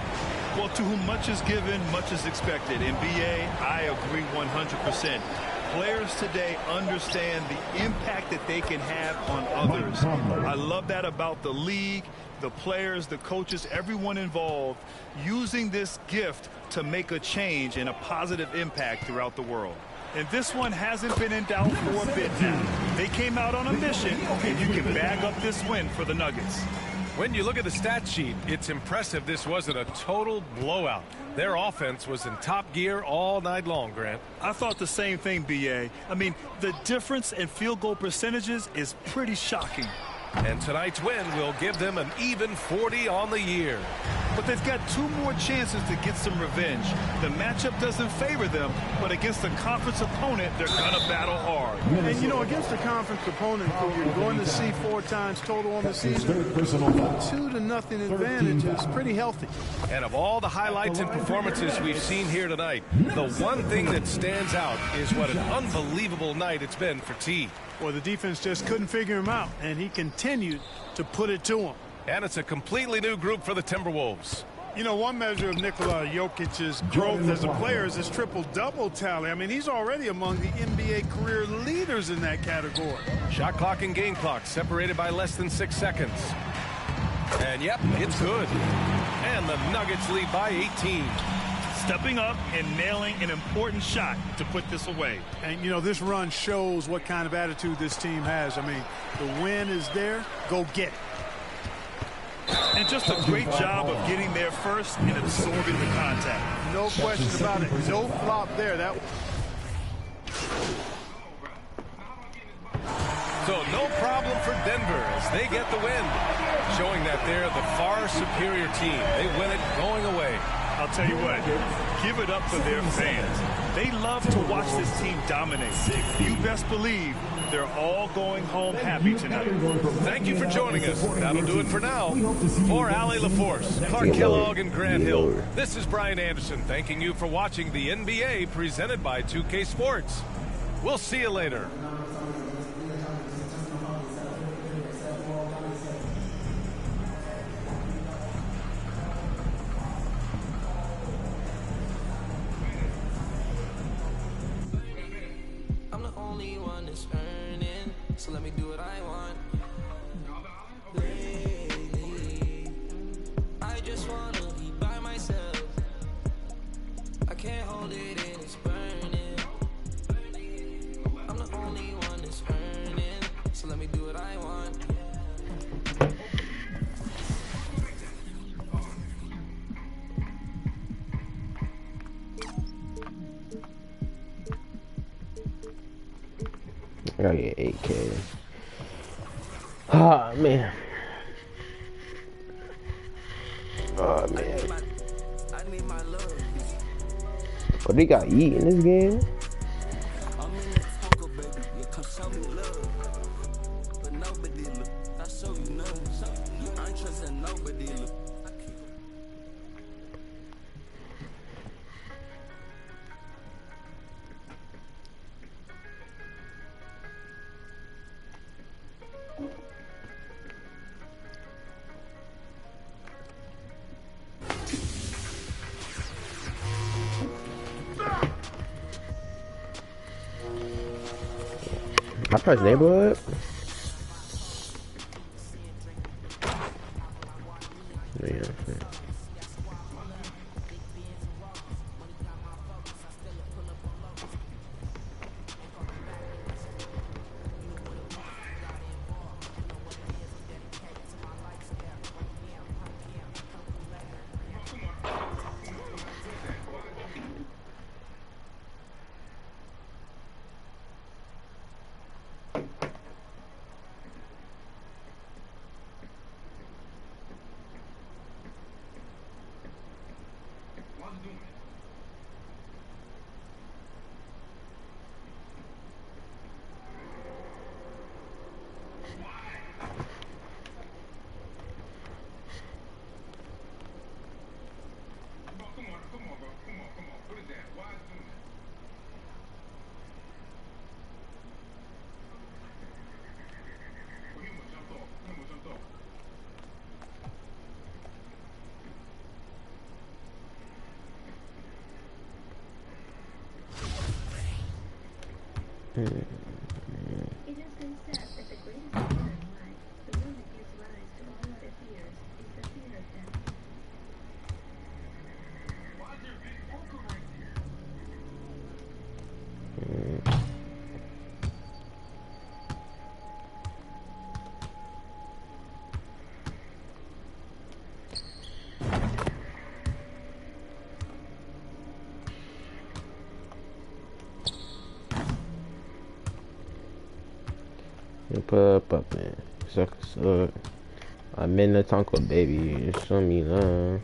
Well, to whom much is given, much is expected. In BA, I agree 100%. Players today understand the impact that they can have on others. I love that about the league, the players, the coaches, everyone involved, using this gift to make a change and a positive impact throughout the world. And this one hasn't been in doubt for a bit now. They came out on a mission, and you can bag up this win for the Nuggets. When you look at the stat sheet, it's impressive this wasn't a total blowout. Their offense was in top gear all night long, Grant. I thought the same thing, B.A. I mean, the difference in field goal percentages is pretty shocking. And tonight's win will give them an even 40 on the year. But they've got 2 more chances to get some revenge. The matchup doesn't favor them, but against a conference opponent, they're going to battle hard. And, you know, against a conference opponent who you're going to see 4 times total on the season, 2-0 advantage is pretty healthy. And of all the highlights and performances we've seen here tonight, the one thing that stands out is what an unbelievable night it's been for T. Well, the defense just couldn't figure him out, and he continued to put it to him. And it's a completely new group for the Timberwolves. You know, one measure of Nikola Jokic's growth as a player is his triple-double tally. I mean, he's already among the NBA career leaders in that category. Shot clock and game clock separated by less than 6 seconds. And, yep, it's good. And the Nuggets lead by 18. Stepping up and nailing an important shot to put this away. And, you know, this run shows what kind of attitude this team has. I mean, the win is there. Go get it. And just a great job of getting there first and absorbing the contact. No question about it. No flop there. So no problem for Denver as they get the win, showing that they're the far superior team. They win it going away. I'll tell you what, give it up for their fans. They love to watch this team dominate. You best believe they're all going home happy tonight. Thank you for joining us. That'll do it for now. For Allie LaForce, Clark Kellogg, and Grant Hill, this is Brian Anderson thanking you for watching the NBA presented by 2K Sports. We'll see you later. what I want. Lately, I just wanna be by myself. I can't hold it in, it's burning. I'm the only one that's earning, so let me do what I want. I gotta get 8K. Oh man. Oh man. What they got eat in this game? I'm in the Taco, baby. You come show me love, but nobody look. I show you none. I ain't trusting nobody look. I press neighborhood. Yeah. It has been said that the greatest fear in life, the one that gives rise to all other fears, is the fear of death. Put up, man. Suck. I'm in the Tonko, baby. Show me love.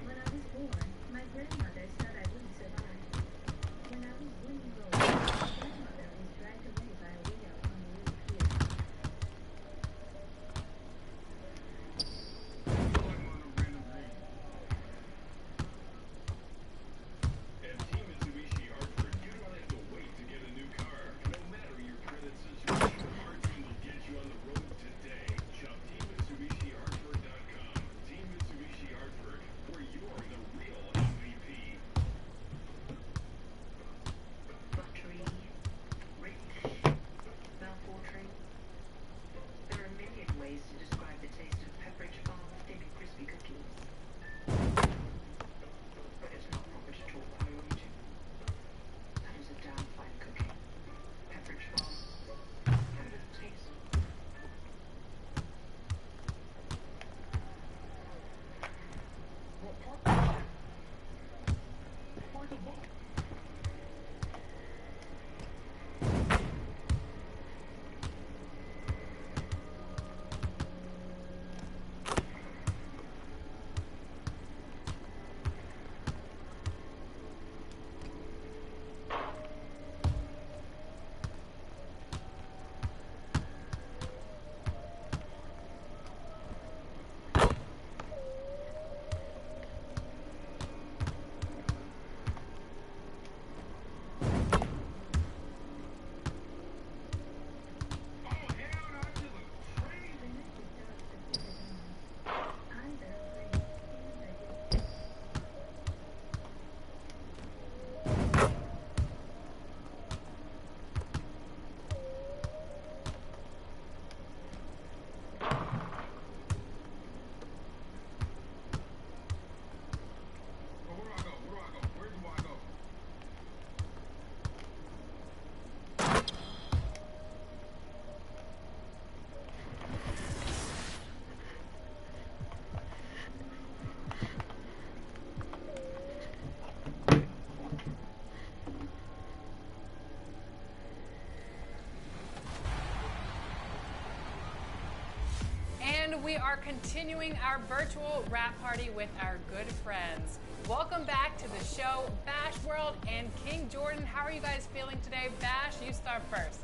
And we are continuing our virtual rap party with our good friends. Welcome back to the show, Bash World and King Jordan. How are you guys feeling today? Bash, you start first.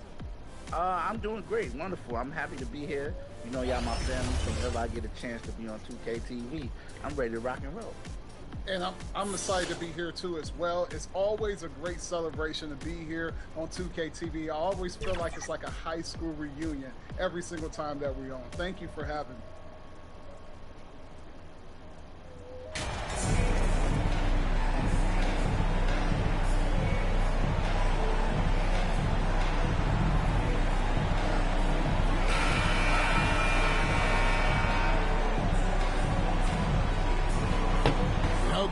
I'm doing great, wonderful. I'm happy to be here. You know, y'all my family, so whenever I get a chance to be on 2K TV, I'm ready to rock and roll. And I'm excited to be here too as well. It's always a great celebration to be here on 2K TV. I always feel like it's like a high school reunion every single time that we're on. Thank you for having me.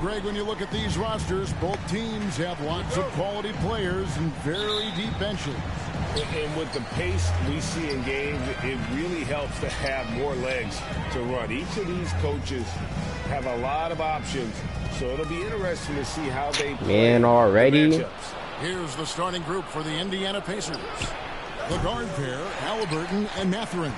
Greg, when you look at these rosters, both teams have lots of quality players and very deep benches. And with the pace we see in games, it really helps to have more legs to run. Each of these coaches have a lot of options, so it'll be interesting to see how they play. Man, already. Here's the starting group for the Indiana Pacers. The guard pair, Halliburton and Mathurin.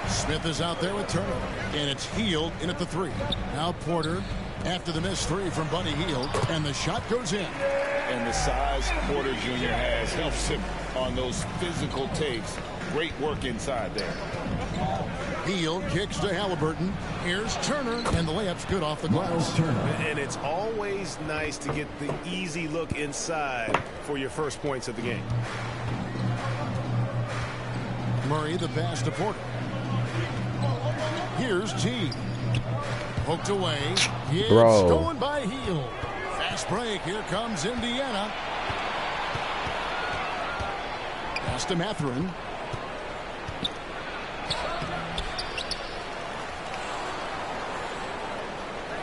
Smith is out there with Turner, and it's Hield in at the 3. Now Porter. After the missed 3 from Buddy Hield, and the shot goes in. And the size Porter Jr. has helps him on those physical takes. Great work inside there. Hield kicks to Halliburton. Here's Turner, and the layup's good off the glass. And it's always nice to get the easy look inside for your first points of the game. Murray the pass to Porter. Here's T. Poked away. It's stolen by Hield. Fast break. Here comes Indiana. Pass to Mathurin.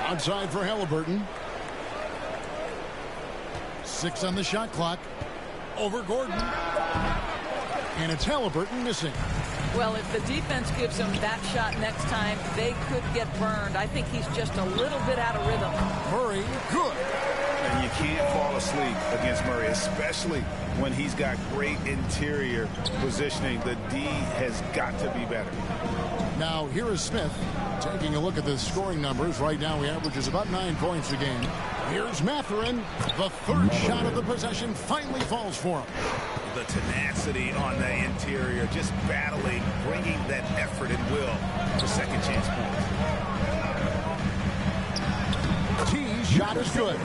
Outside for Halliburton. 6 on the shot clock. Over Gordon. And it's Halliburton missing. Well, if the defense gives him that shot next time, they could get burned. I think he's just a little bit out of rhythm. Murray, good. And you can't fall asleep against Murray, especially when he's got great interior positioning. The D has got to be better. Now, here is Smith taking a look at the scoring numbers. Right now, he averages about 9 points a game. Here's Mathurin. The third shot of the possession finally falls for him. The tenacity on the interior, just battling, bringing that effort and will to second chance points. T's shot is good.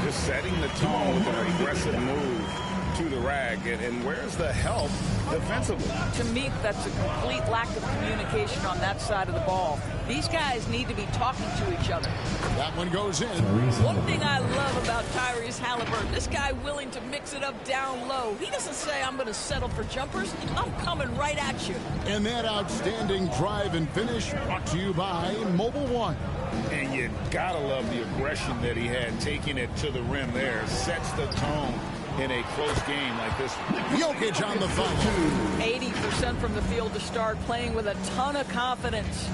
Just setting the tone with an aggressive move to the rack. And where's the help defensively? To me, that's a complete lack of communication on that side of the ball. These guys need to be talking to each other. That one goes in. One thing I love about Tyrese Halliburton, this guy willing to mix it up down low. He doesn't say, I'm going to settle for jumpers. I'm coming right at you. And that outstanding drive and finish brought to you by Mobile One. And you got to love the aggression that he had, taking it to the rim there. Sets the tone in a close game like this one. Jokic on the follow. 80% from the field to start, playing with a ton of confidence.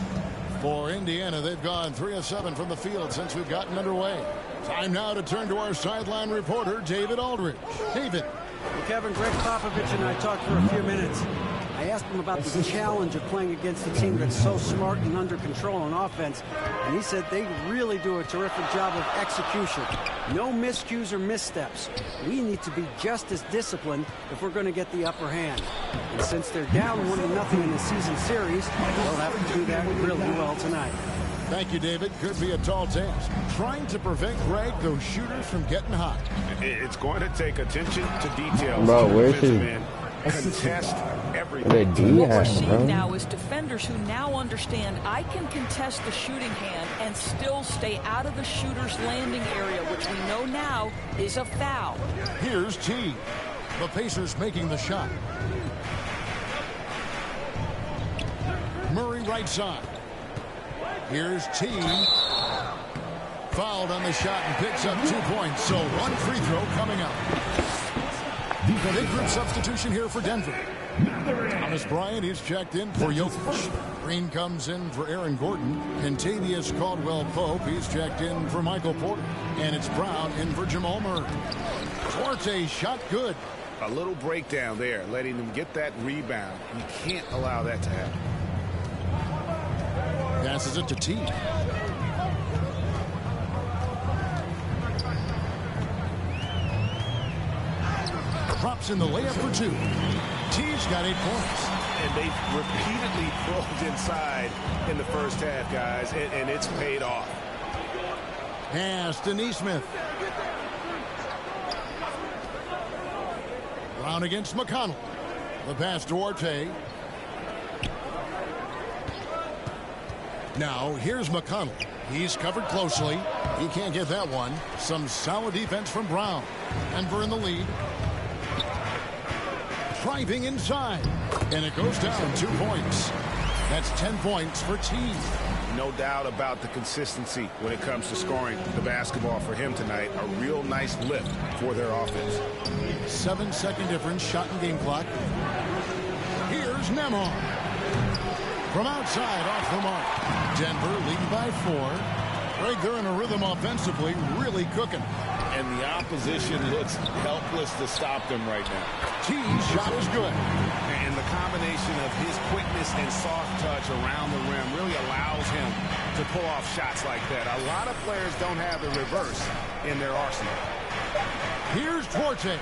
For Indiana, they've gone 3 of 7 from the field since we've gotten underway. Time now to turn to our sideline reporter, David Aldridge. David. Well, Kevin, Greg Popovich and I talked for a few minutes. I asked him about the challenge of playing against a team that's so smart and under control on offense, and he said they really do a terrific job of execution. No miscues or missteps. We need to be just as disciplined if we're going to get the upper hand. And since they're down 1-0 in the season series, they'll have to do that really well tonight. Thank you, David. Could be a tall task. Trying to prevent Greg, those shooters from getting hot. It's going to take attention to details. Bro, where's his... Contest everything. What we're seeing now is defenders who now understand I can contest the shooting hand and still stay out of the shooter's landing area, which we know now is a foul. Here's T. The Pacers making the shot. Murray right side. Here's T. Fouled on the shot and picks up 2 points. So 1 free throw coming up. Big group substitution here for Denver. Thomas Bryant is checked in for Jokic. Green comes in for Aaron Gordon. Contavious Caldwell-Pope, he's checked in for Michael Porter. And it's Brown in for Jamal Murray. Duarte shot good. A little breakdown there, letting them get that rebound. You can't allow that to happen. passes it to T. Drops in the layup for 2. T's got 8 points. And they've repeatedly pulled inside in the first half, guys, and it's paid off. Pass to Neesmith. Brown against McConnell. The pass to Duarte. Now, here's McConnell. He's covered closely. He can't get that one. Some solid defense from Brown. Denver in the lead. Driving inside. And it goes down 2 points. That's 10 points for T. No doubt about the consistency when it comes to scoring the basketball for him tonight. A real nice lift for their offense. 7-second difference, shot and game clock. Here's Nembhard. From outside, off the mark. Denver lead by 4. Greg, they're in a rhythm offensively, really cooking. And the opposition looks helpless to stop them right now. T's shot is good. And the combination of his quickness and soft touch around the rim really allows him to pull off shots like that. A lot of players don't have the reverse in their arsenal. Here's Duarte.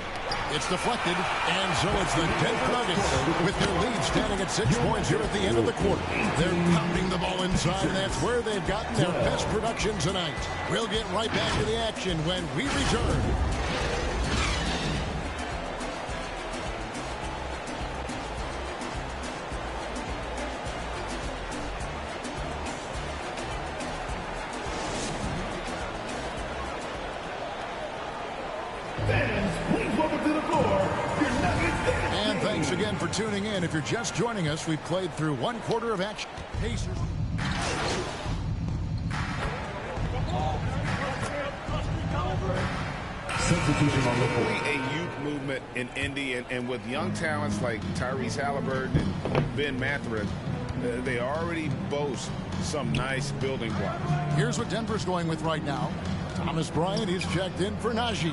It's deflected, and so it's the Denver Nuggets with their lead standing at 6 points here at the end of the quarter. They're pounding the ball inside, and that's where they've gotten their best production tonight. We'll get right back to the action when we return. And thanks again for tuning in. If you're just joining us, we've played through 1 quarter of action. Pacers. Substitution on the floor. A youth movement in Indy, and with young talents like Tyrese Halliburton and Ben Mathurin, they already boast some nice building blocks. Here's what Denver's going with right now. Thomas Bryant is checked in for Najee.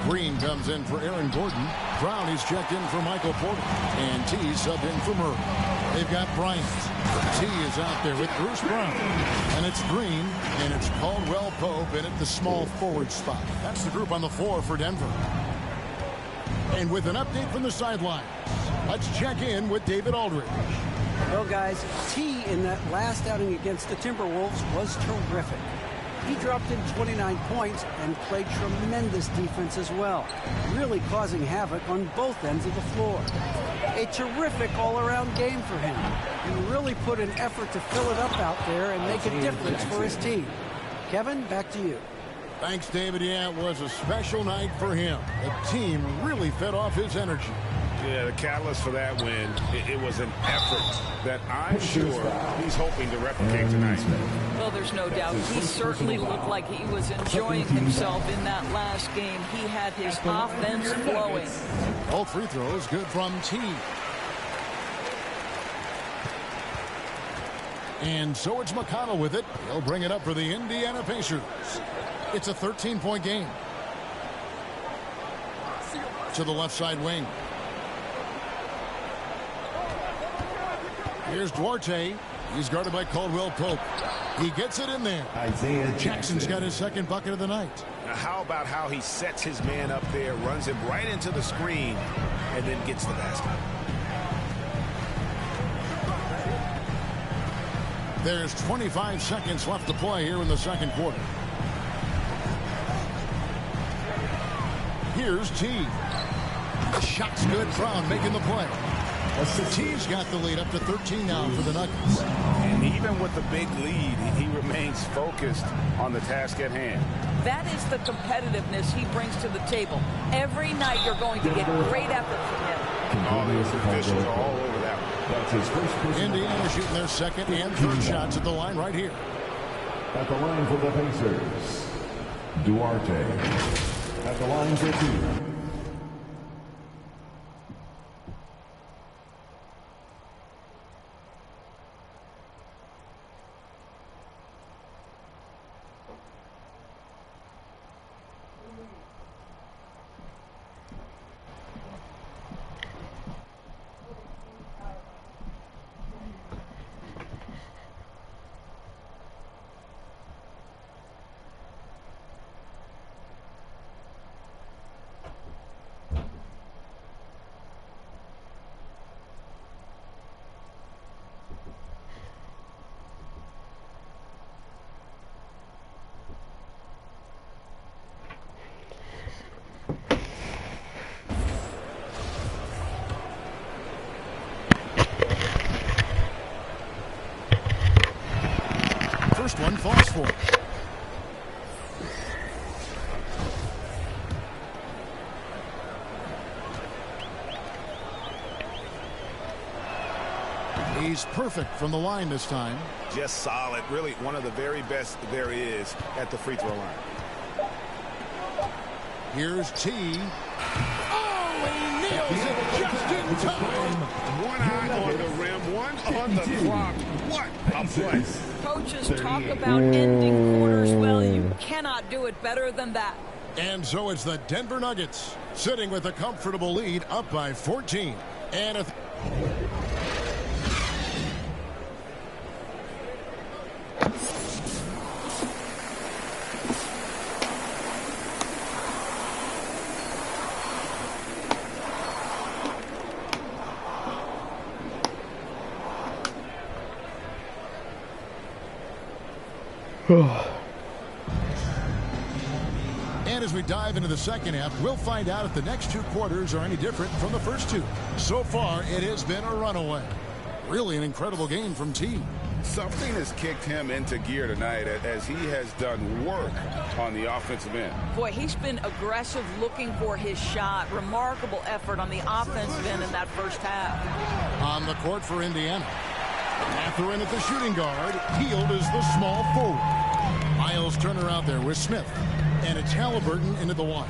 Green comes in for Aaron Gordon. Brown is checked in for Michael Porter. And T subbed in for Murray. They've got Bryant. T is out there with Bruce Brown. And it's Green, and it's Caldwell Pope in at the small forward spot. That's the group on the floor for Denver. And with an update from the sideline, let's check in with David Aldridge. Well, guys, T in that last outing against the Timberwolves was terrific. He dropped in 29 points and played tremendous defense as well, really causing havoc on both ends of the floor. A terrific all-around game for him. He really put an effort to fill it up out there and make a difference for his team. Kevin, back to you. Thanks, David. Yeah, it was a special night for him. The team really fed off his energy. Yeah, the catalyst for that win, it was an effort that I'm sure he's hoping to replicate tonight. Well, there's no doubt. He certainly looked like he was enjoying himself in that last game. He had his offense flowing. All free throws good from T. And so it's McConnell with it. He'll bring it up for the Indiana Pacers. It's a 13-point game. To the left side wing. Here's Duarte. He's guarded by Caldwell Pope. He gets it in there. Isaiah Jackson's got his second bucket of the night. Now, how about how he sets his man up there, runs him right into the screen, and then gets the basket. There's 25 seconds left to play here in the second quarter. Here's T. The shot's good. Brown making the play. T's got the lead up to 13 now for the Nuggets. And even with the big lead, he remains focused on the task at hand. That is the competitiveness he brings to the table. Every night you're going to get great effort from him. All these officials are all over that one. That's his first Indiana shooting their second and third shots at the line right here. At the line for the Pacers, Duarte. At the line for two. first one falls for. He's perfect from the line this time. Just solid. Really one of the very best there is at the free throw line. Here's T. Oh, he nails it just in time. One eye on the rim, one on the clock. What a play. Coaches talk about ending quarters. Well, you cannot do it better than that. And so it's the Denver Nuggets sitting with a comfortable lead up by 14. And a And as we dive into the second half, we'll find out if the next two quarters are any different from the first two. So far, it has been a runaway. Really an incredible game from T. Something has kicked him into gear tonight as he has done work on the offensive end. Boy, he's been aggressive looking for his shot. Remarkable effort on the offensive end in that first half. On the court for Indiana. Mathurin at the shooting guard. Hield is the small forward. Miles Turner out there with Smith. And it's Halliburton into the one.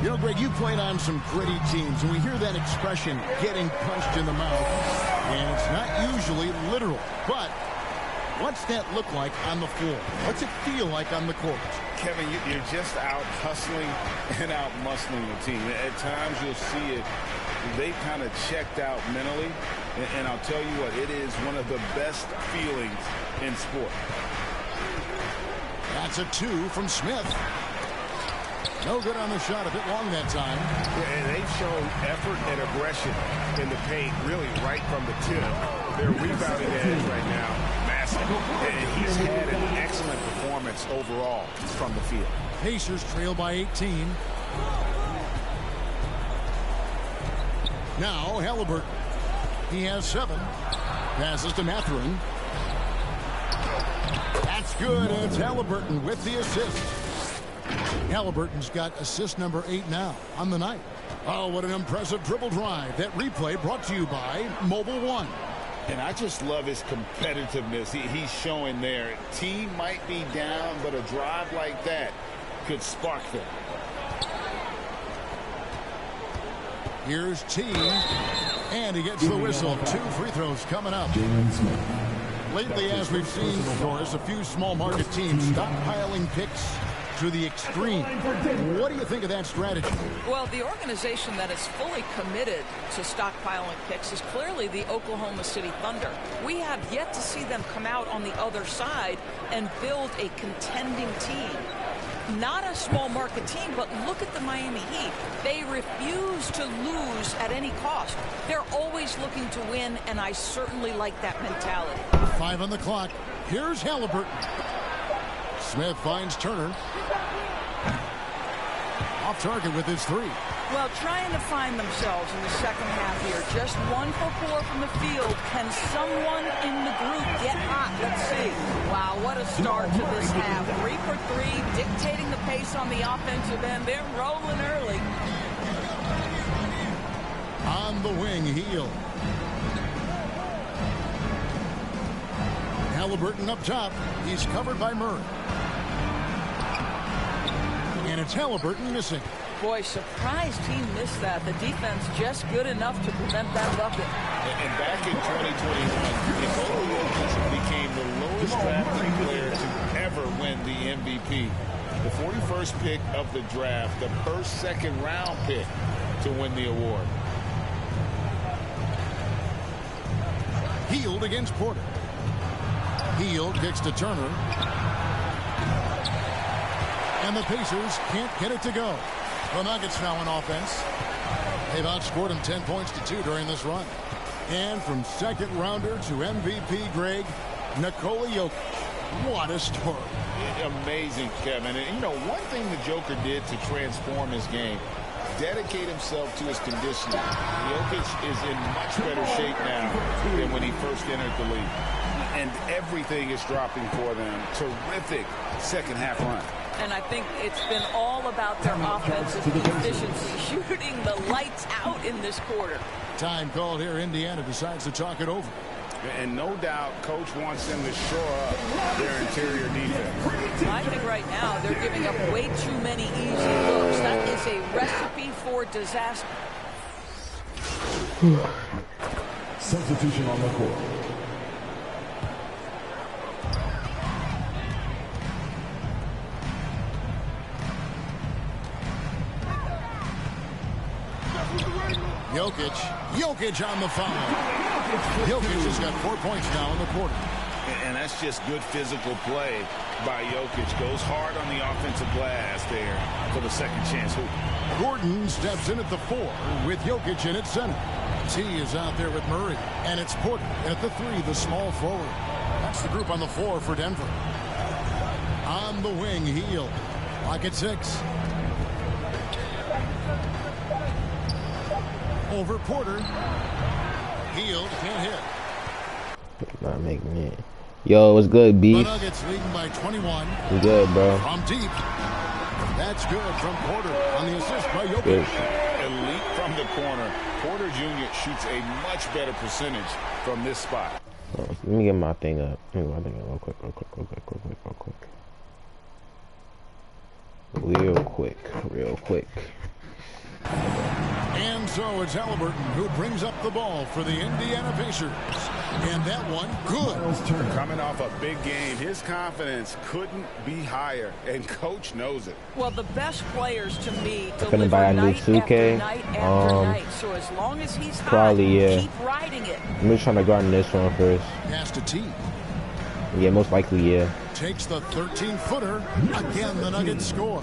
You know, Greg, you played on some gritty teams, and we hear that expression, getting punched in the mouth. And it's not usually literal. But what's that look like on the floor? What's it feel like on the court? Kevin, you're just out hustling and out muscling the team. At times you'll see it. They kind of checked out mentally. And I'll tell you what, it is one of the best feelings in sport. That's a 2 from Smith. No good on the shot, a bit long that time. Yeah, and they've shown effort and aggression in the paint, really right from the tip. Their rebounding edge right now, massive. And he's had an excellent performance overall from the field. Pacers trail by 18. Now Halliburton. He has 7. Passes to Mathurin. That's good. It's Halliburton with the assist. Halliburton's got assist number 8 now on the night. Oh, what an impressive dribble drive. That replay brought to you by Mobile One. And I just love his competitiveness he's showing there. Team might be down, but a drive like that could spark them. Here's T. And he gets the whistle. 2 free throws coming up. Lately, as we've seen, Doris, a few small market teams stockpiling picks to the extreme. What do you think of that strategy? Well, the organization that is fully committed to stockpiling picks is clearly the Oklahoma City Thunder. We have yet to see them come out on the other side and build a contending team. Not a small market team, but look at the Miami Heat. They refuse to lose at any cost. They're always looking to win, and I certainly like that mentality. 5 on the clock. Here's Halliburton. Smith finds Turner. Off target with his 3. Well, trying to find themselves in the second half here. Just 1 for 4 from the field. Can someone in the group get hot? Let's see. Wow, what a start to this half. 3 for 3, dictating the pace on the offensive end. They're rolling early. On the wing, Hield. Halliburton up top. He's covered by Murray. And it's Halliburton missing. Boy, surprised he missed that. The defense just good enough to prevent that bucket. And back in 2021, Nikola Jokic became the lowest drafted player to ever win the MVP. The 41st pick of the draft, the first second-round pick to win the award. Hield against Porter. Hield kicks to Turner. And the Pacers can't get it to go. The Nuggets now on offense. They've outscored them 10 points to 2 during this run. And from second rounder to MVP, Greg, Nikola Jokic. What a story. Amazing, Kevin. And, you know, one thing the Joker did to transform his game, dedicate himself to his conditioning. Jokic is in much better shape now than when he first entered the league. And everything is dropping for them. Terrific second half run. And I think it's been all about their offensive efficiency, shooting the lights out in this quarter. Time called here. Indiana decides to talk it over. And no doubt, Coach wants them to shore up their interior defense. I think right now they're giving up way too many easy looks. That is a recipe for disaster. Substitution on the court. Jokic on the foul. Jokic has got 4 points now in the quarter. And that's just good physical play by Jokic. Goes hard on the offensive glass there for the second chance hoop. Gordon steps in at the 4 with Jokic in at center. T is out there with Murray. And it's Porter at the 3, the small forward. That's the group on the floor for Denver. On the wing, Hield. Clock at 6. Over Porter. Hield can't hit. Not making it. Yo, what's good, B? The Nuggets leading by 21. You good, bro? From deep. That's good from Porter on the assist by Jokic. Good. Elite from the corner. Porter Jr. shoots a much better percentage from this spot. Oh, let me get my thing up. Let me get my thing up real quick. Real quick. And so it's Halliburton who brings up the ball for the Indiana Pacers. And that one, good. Coming off a big game, his confidence couldn't be higher, and Coach knows it. Well, the best players to me Gonna deliver buy a new night 2K. after night after night. So as long as he's hot, Probably, yeah. keep riding it. I'm just trying to guard this one first. Pass to T. Yeah, most likely, yeah. Takes the 13-footer. Again, the Nuggets score.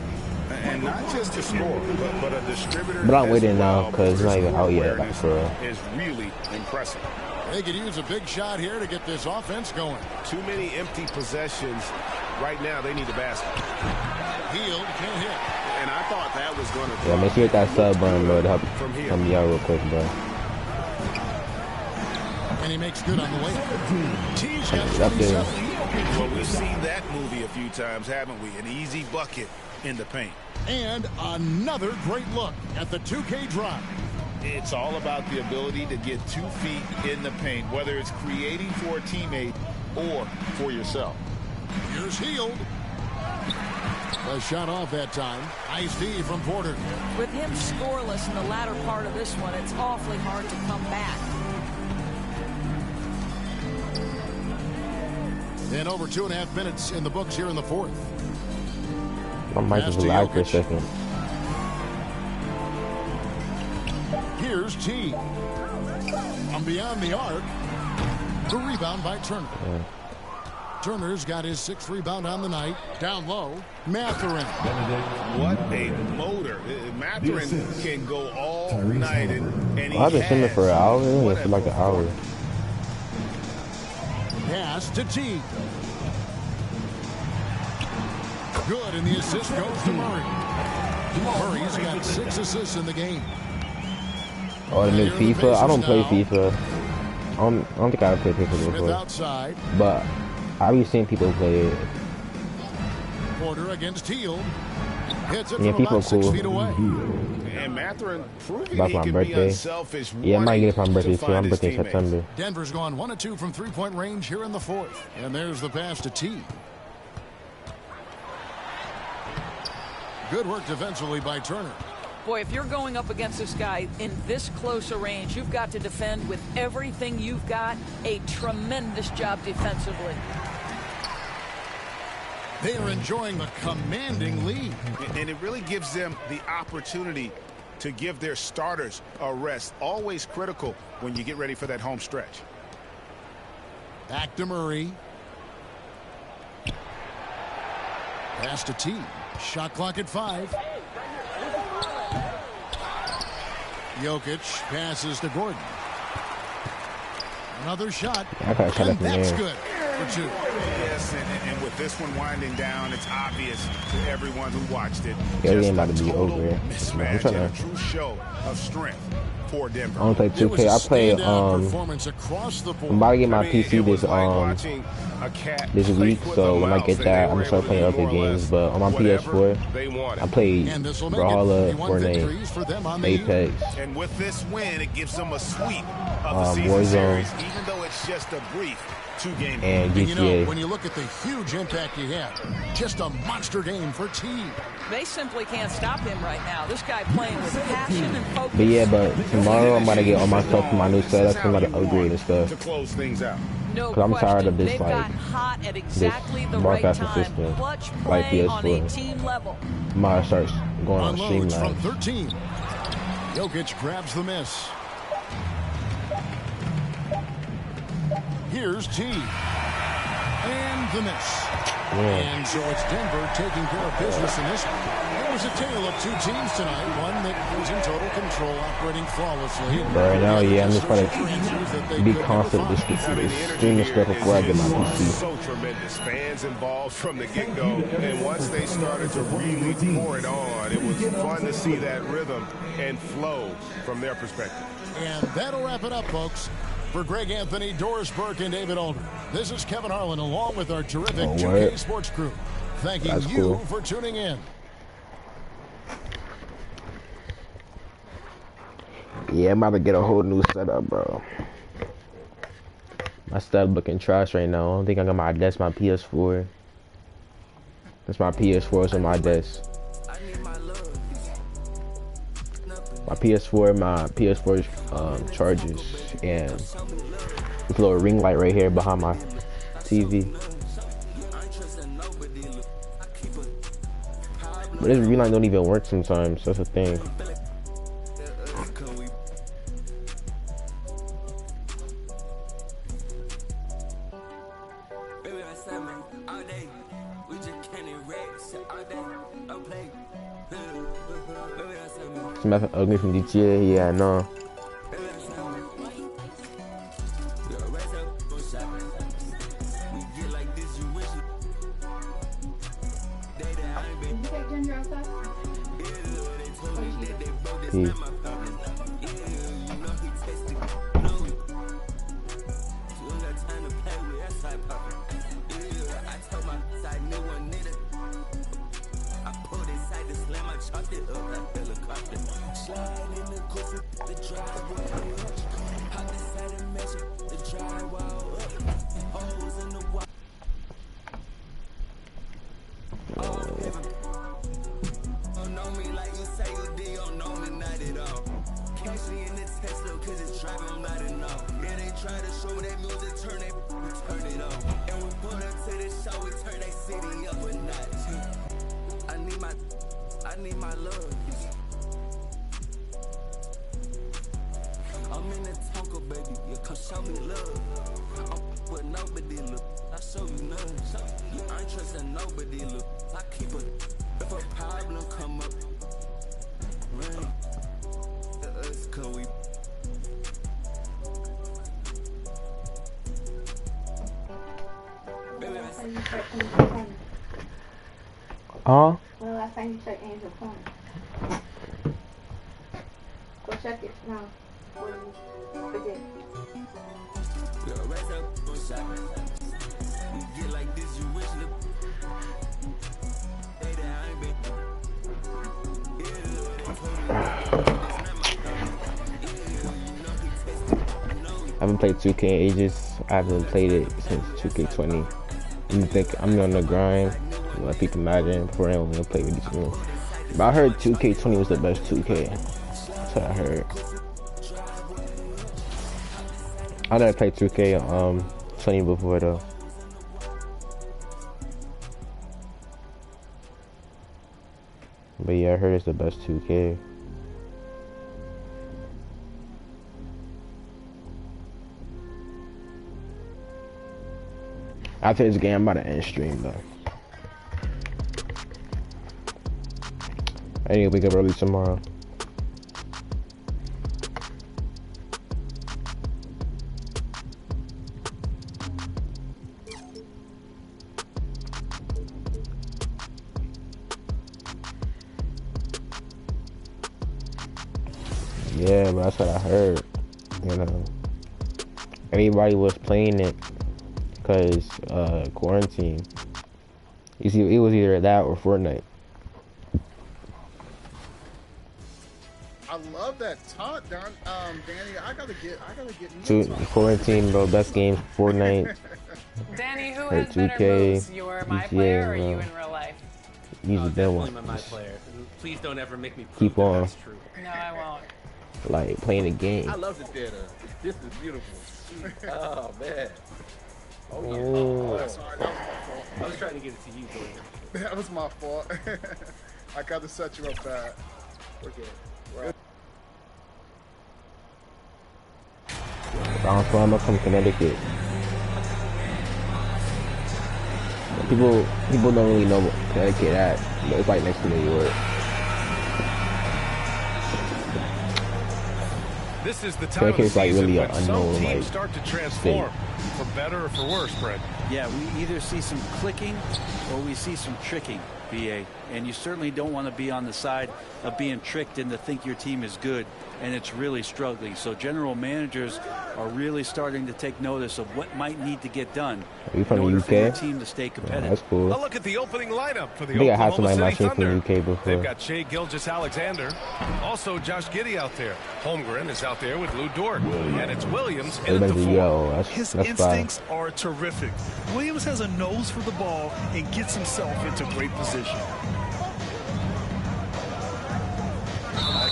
And not just a score, but a distributor. But I'm waiting now because it's not even out yet. Like, for real. Is really impressive. They could use a big shot here to get this offense going. Too many empty possessions. Right now, they need the basket. Hield can't hit. And I thought that was going to. Yeah, make sure you hit that sub button, bro, to help me out real quick, bro. And he makes good on the way. T's got Up there. 27. Well, we've seen that movie a few times, haven't we? An easy bucket in the paint. And another great look at the 2K drive. It's all about the ability to get 2 feet in the paint, whether it's creating for a teammate or for yourself. Here's Hield. A shot off that time. Nice D from Porter. With him scoreless in the latter part of this one, it's awfully hard to come back. And over 2.5 minutes in the books here in the fourth. My mic is live for a second. Here's T. From beyond the arc. The rebound by Turner. Yeah. Turner's got his 6th rebound on the night. Down low, Mathurin. What a motor. Mathurin can go all night, and I've been streaming for an hour. It's like an hour. Pass to T. Good, and the assist goes to Murray. Murray's got 6 assists in the game. Oh, the new FIFA? I don't play FIFA. I don't think I played FIFA before. Outside. But I've been seeing people play it. Porter against Hield. Hits it Yeah, from people about 6 cool. feet away. And Mathurin proving About he my can birthday. be unselfish. Yeah, I might get it for my birthday to too. find I'm his birthday in teammates. September. Denver's gone 1 of 2 from 3-point range here in the fourth. And there's the pass to T. Good work defensively by Turner. Boy, if you're going up against this guy in this close a range, you've got to defend with everything you've got. A tremendous job defensively. They are enjoying the commanding lead. And it really gives them the opportunity to give their starters a rest. Always critical when you get ready for that home stretch. Back to Murray. Pass to T. Shot clock at 5. Jokic passes to Gordon. Another shot. I got a shot And up in the that's air. good. for two. Yes, and with this one winding down, it's obvious to everyone who watched it. Yeah, Just ain't about to be over. Mismatch and a true show of strength for Denver. I don't play 2K. I play I'm about to get my PC this week, so when I get that, I'm gonna start playing other games. But on my PS4, I play Brawlhalla, Fortnite, Apex, And with this win, it gives them a sweep of the season series, even though it's just a brief 2-game and GTA. GTA. You know, when you look at the huge impact he had, just a monster game for team. They simply can't stop him right now. This guy playing with passion and focus. But yeah, but tomorrow I'm about to get all my stuff for my new setup. I'm about to upgrade and stuff. To close things out. No Cause I'm tired of this They've like gotten hot at exactly the right broadcasting time. system, Clutch like play on a PS4. team level. I'm about to start going on Unloads from Streamline. 13. Jokic grabs the miss. Here's T. And the miss. And so it's Denver taking care of business in this one. It was a tale of two teams tonight. One that was in total control, operating flawlessly. But right now, yeah, I'm just trying to be constant with streaming stuff before I get my PC. So tremendous. Fans involved from the get-go. And once they started to really pour it on, it was fun to see that rhythm and flow from their perspective. And that'll wrap it up, folks. For Greg Anthony, Doris Burke, and David Aldridge, this is Kevin Harlan along with our terrific 2K Sports crew. Thanking you for tuning in. Yeah, I'm about to get a whole new setup, bro. My setup looking trash right now. I don't think I got my desk, my PS4. That's my PS4's on my desk. My PS4 chargers, and this little ring light right here behind my TV. But this ring light don't even work sometimes. That's the thing. Something ugly from GTA, yeah, I know. Peace. Huh? When the last time you checked Angel Point? Go check it now. Forget. I haven't played 2K in ages. I haven't played it since 2K20. I'm on the grind. Let people imagine before I want to play with these new. But I heard 2K20 was the best 2K. That's what I heard. I never played 2K20 before though. But yeah, I heard it's the best 2K. After this game, I'm about to end stream though. I need to wake up early tomorrow. Yeah, but that's what I heard. You know, everybody was playing it because quarantine. You see, it was either that or Fortnite. I love that taunt, Danny. I gotta get Quarantine, bro. Best game, Fortnite. Danny, who or has 2K, better moves? You are my GTA, player or bro. you in real life? Usually that one. Definitely my player. Please don't ever make me prove Keep that on. that's true. No, I won't. Like playing a game. I love the theater. This is beautiful. Oh man. Oh yeah. Oh. That's all right. That was my fault. I was trying to get it to you, Jordan. That was my fault. I got to set you up bad. We're good. We're up. I'm from Connecticut. People don't really know what Connecticut at, but it's like next to New York. This is the time of the Connecticut's like season really when some unknown, teams like, start to transform, for better or for worse, Brent. Yeah, we either see some clicking or we see some tricking, BA. And you certainly don't want to be on the side of being tricked into think your team is good and it's really struggling. So general managers are really starting to take notice of what might need to get done Are you from in the order for your UK? team to stay competitive. Yeah, that's cool. A look at the opening lineup for the I think I had Oklahoma somebody City watching from Thunder. the UK before. They've got Shea Gilgeous-Alexander. Also, Josh Giddey out there. Holmgren is out there with Lou Dort. And it's Williams in at the four. His that's instincts are terrific. Williams has a nose for the ball and gets himself into great position.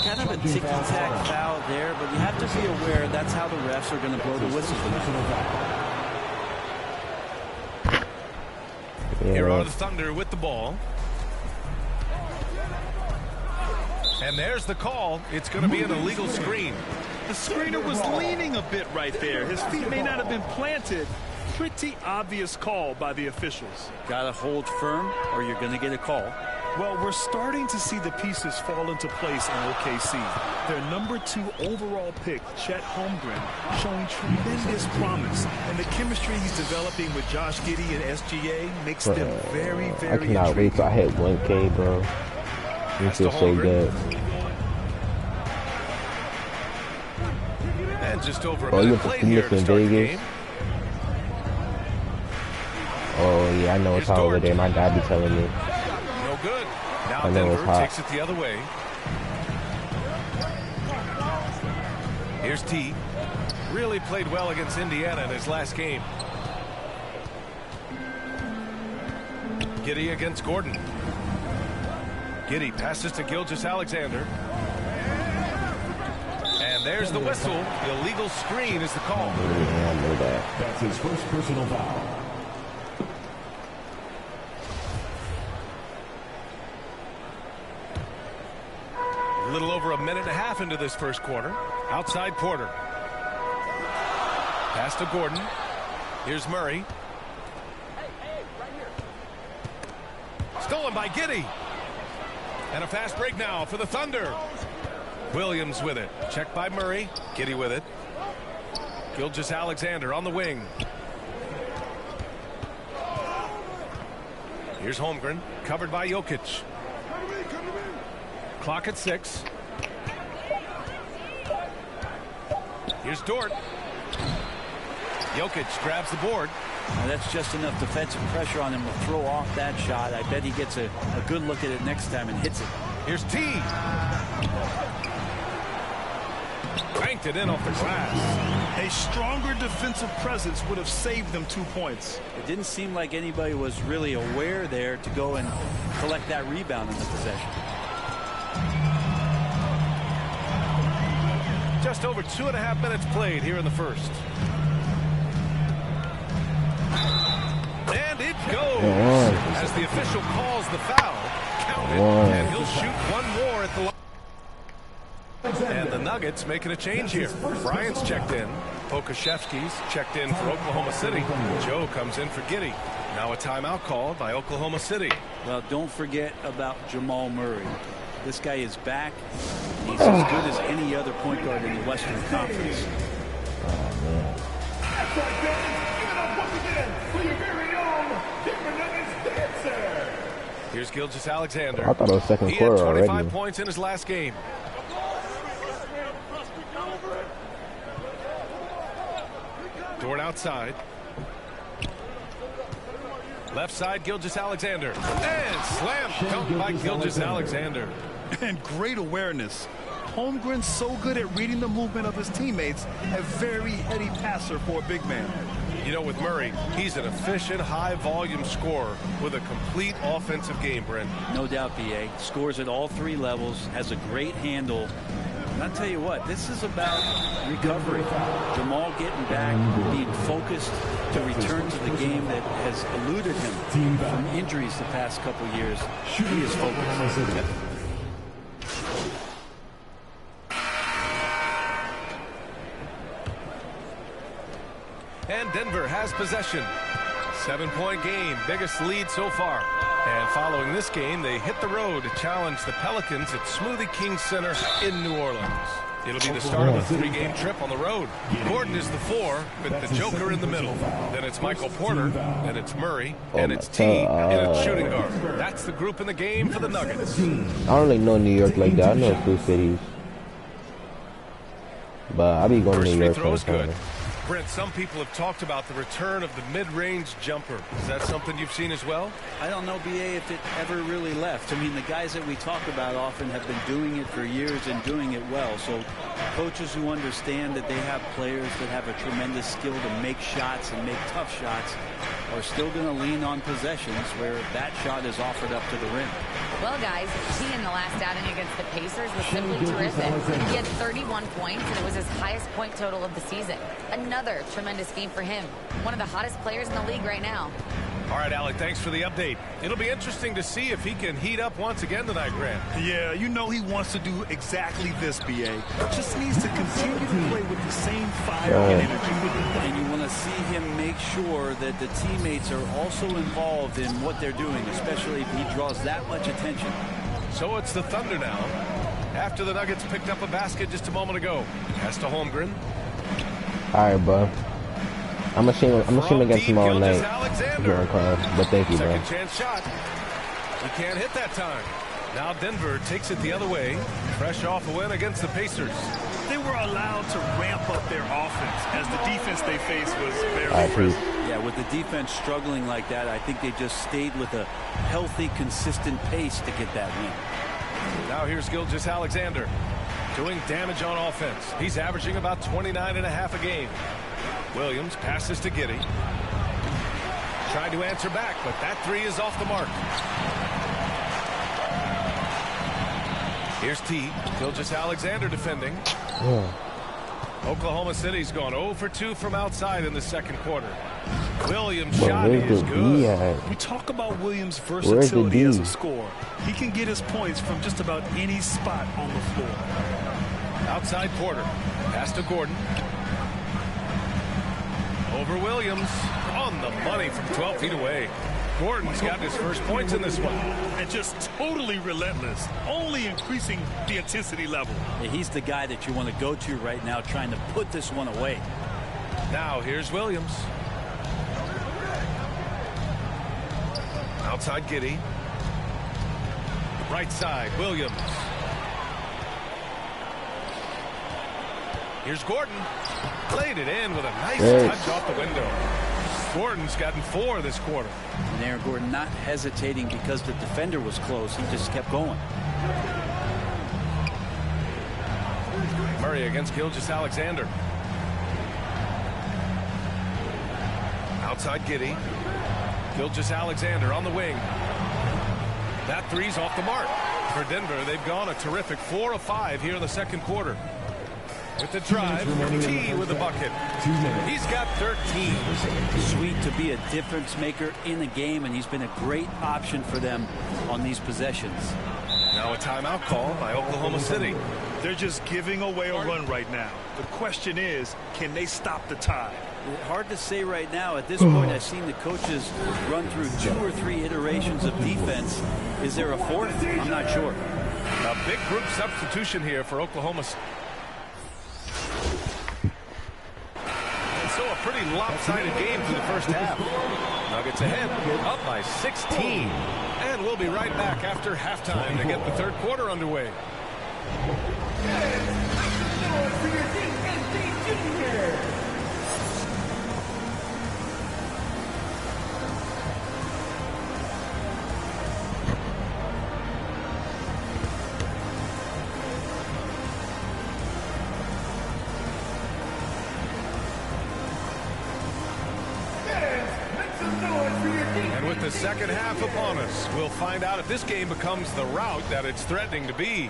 Kind of a ticky-tack foul there, but you have to be aware that's how the refs are going to blow the whistle. Here are the Thunder with the ball. And there's the call. It's going to be an illegal screen. The screener was leaning a bit right there. His feet may not have been planted. Pretty obvious call by the officials. Got to hold firm or you're going to get a call. Well, we're starting to see the pieces fall into place in OKC. Their #2 overall pick, Chet Holmgren, showing tremendous promise. And the chemistry he's developing with Josh Giddey and SGA makes them very, very I cannot wait till I hit 1K, bro. This feels so good. And just over a Oh, you minute played in here to start the Vegas? game. Oh yeah, I know it's hot over there. My dad be telling me. No good. Now I know it's Denver hot. takes it the other way. Here's T. Really played well against Indiana in his last game. Giddey against Gordon. Giddey passes to Gilgeous-Alexander. And there's the whistle. Illegal screen is the call. Yeah, I know that. That's his first personal foul. A little over a minute and a half into this first quarter. Outside Porter. Pass to Gordon. Here's Murray. Stolen by Giddey. And a fast break now for the Thunder. Williams with it. Checked by Murray. Giddey with it. Gilgeous-Alexander on the wing. Here's Holmgren. Covered by Jokic. Clock at 6. Here's Dort. Jokic grabs the board. Now that's just enough defensive pressure on him to throw off that shot. I bet he gets a good look at it next time and hits it. Here's T. Banked it in off the glass. A stronger defensive presence would have saved them 2 points. It didn't seem like anybody was really aware there to go and collect that rebound in the possession. Just over 2.5 minutes played here in the first. And it goes as the official calls the foul. Count it, and he'll shoot one more at the line. And the Nuggets making a change here. Bryant's checked in. Pokashevsky's checked in for Oklahoma City. Joe comes in for Giddey. Now a timeout called by Oklahoma City. Well, don't forget about Jamal Murray. This guy is back. He's as good as any other point guard in the Western Conference. Here's Gilgeous-Alexander. I thought it was second He had quarter 25 already. points in his last game. Short outside. Left side, Gilgeous-Alexander. And slam dunk by Gilgeous-Alexander. And great awareness. Holmgren's so good at reading the movement of his teammates. A very heady passer for a big man. You know, with Murray, he's an efficient, high-volume scorer with a complete offensive game, Brent. No doubt, B.A. Scores at all three levels, has a great handle. And I'll tell you what, this is about recovery. Jamal getting back, being focused to return to the game that has eluded him from injuries the past couple years. He is focused. And Denver has possession. 7-point game, biggest lead so far. And following this game, they hit the road to challenge the Pelicans at Smoothie King Center in New Orleans. It'll be the start of a 3-game trip on the road. Gordon is the 4, with the Joker in the middle. Then it's Michael Porter, then it's Murray, and it's T, and it's shooting guard. That's the group in the game for the Nuggets. I don't really know New York like that. I know a few cities. But I'll be going to New York sometime. Brent, some people have talked about the return of the mid-range jumper. Is that something you've seen as well? I don't know, B.A., if it ever really left. I mean, the guys that we talk about often have been doing it for years and doing it well. So coaches who understand that they have players that have a tremendous skill to make shots and make tough shots are still going to lean on possessions where that shot is offered up to the rim. Well, guys, T in the last outing against the Pacers was simply terrific. He had 31 points, and it was his highest point total of the season. Another tremendous game for him. One of the hottest players in the league right now. All right, Alec, thanks for the update. It'll be interesting to see if he can heat up once again tonight, Grant. Yeah, you know he wants to do exactly this, B.A. Just needs to continue to play with the same fire and energy. And you want to see him make sure that the teammates are also involved in what they're doing, especially if he draws that much attention. So it's the Thunder now. After the Nuggets picked up a basket just a moment ago. Pass to Holmgren. All right, bro. I'm gonna shoot against him all night. But thank you, bro. Second chance shot. He can't hit that time. Now Denver takes it the other way. Fresh off a win against the Pacers. They were allowed to ramp up their offense as the defense they faced was very impressive. Yeah, with the defense struggling like that, I think they just stayed with a healthy, consistent pace to get that win. Now here's Gilgeous-Alexander doing damage on offense. He's averaging about 29.5 a game. Williams passes to Giddey. Tried to answer back, but that 3 is off the mark. Here's T. Gilgeous-Alexander defending. Oklahoma City's gone 0 for 2 from outside in the second quarter. Williams' shot is good. We talk about Williams' versatility as a scorer. He can get his points from just about any spot on the floor. Outside Porter. Pass to Gordon. Over Williams. On the money from 12 feet away. Gordon's got his first points in this one. And just totally relentless. Only increasing the intensity level. Yeah, he's the guy that you want to go to right now trying to put this one away. Now here's Williams. Outside Giddey. Right side, Williams. Here's Gordon. Played it in with a nice touch off the window. Gordon's gotten 4 this quarter. And Aaron Gordon not hesitating because the defender was close. He just kept going. Murray against Gilgeous-Alexander. Outside Giddey. Gilgeous-Alexander on the wing. That 3's off the mark. For Denver, they've gone a terrific 4 of 5 here in the second quarter. With the drive, T with the bucket. He's got 13. Sweet to be a difference maker in the game, and he's been a great option for them on these possessions. Now a timeout call by Oklahoma City. They're just giving away a run right now. The question is, can they stop the tide? Hard to say right now. At this point, I've seen the coaches run through 2 or 3 iterations of defense. Is there a 4th? I'm not sure. A big group substitution here for Oklahoma City. So a pretty lopsided game through the first half. Nuggets ahead, up by 16. And we'll be right back after halftime to get the third quarter underway. the second half upon us. We'll find out if this game becomes the rout that it's threatening to be.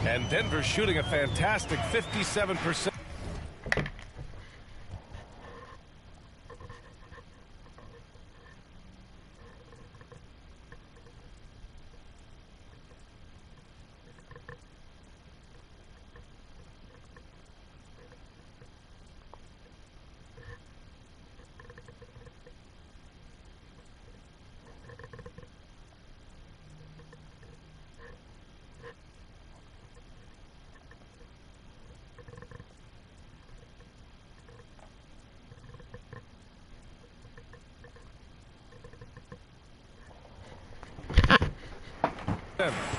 And Denver's shooting a fantastic 57%.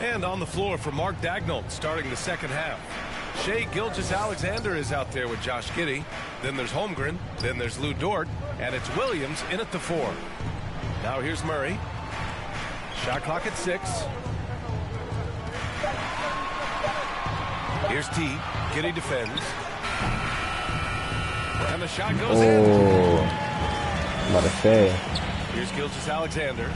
And on the floor for Mark Daigneault starting the second half. Shai Gilgeous-Alexander is out there with Josh Giddey. Then there's Holmgren. Then there's Lou Dort. And it's Williams in at the 4. Now here's Murray. Shot clock at 6. Here's T. Giddey defends. And the shot goes in. I'm about to say. Here's Gilgeous-Alexander.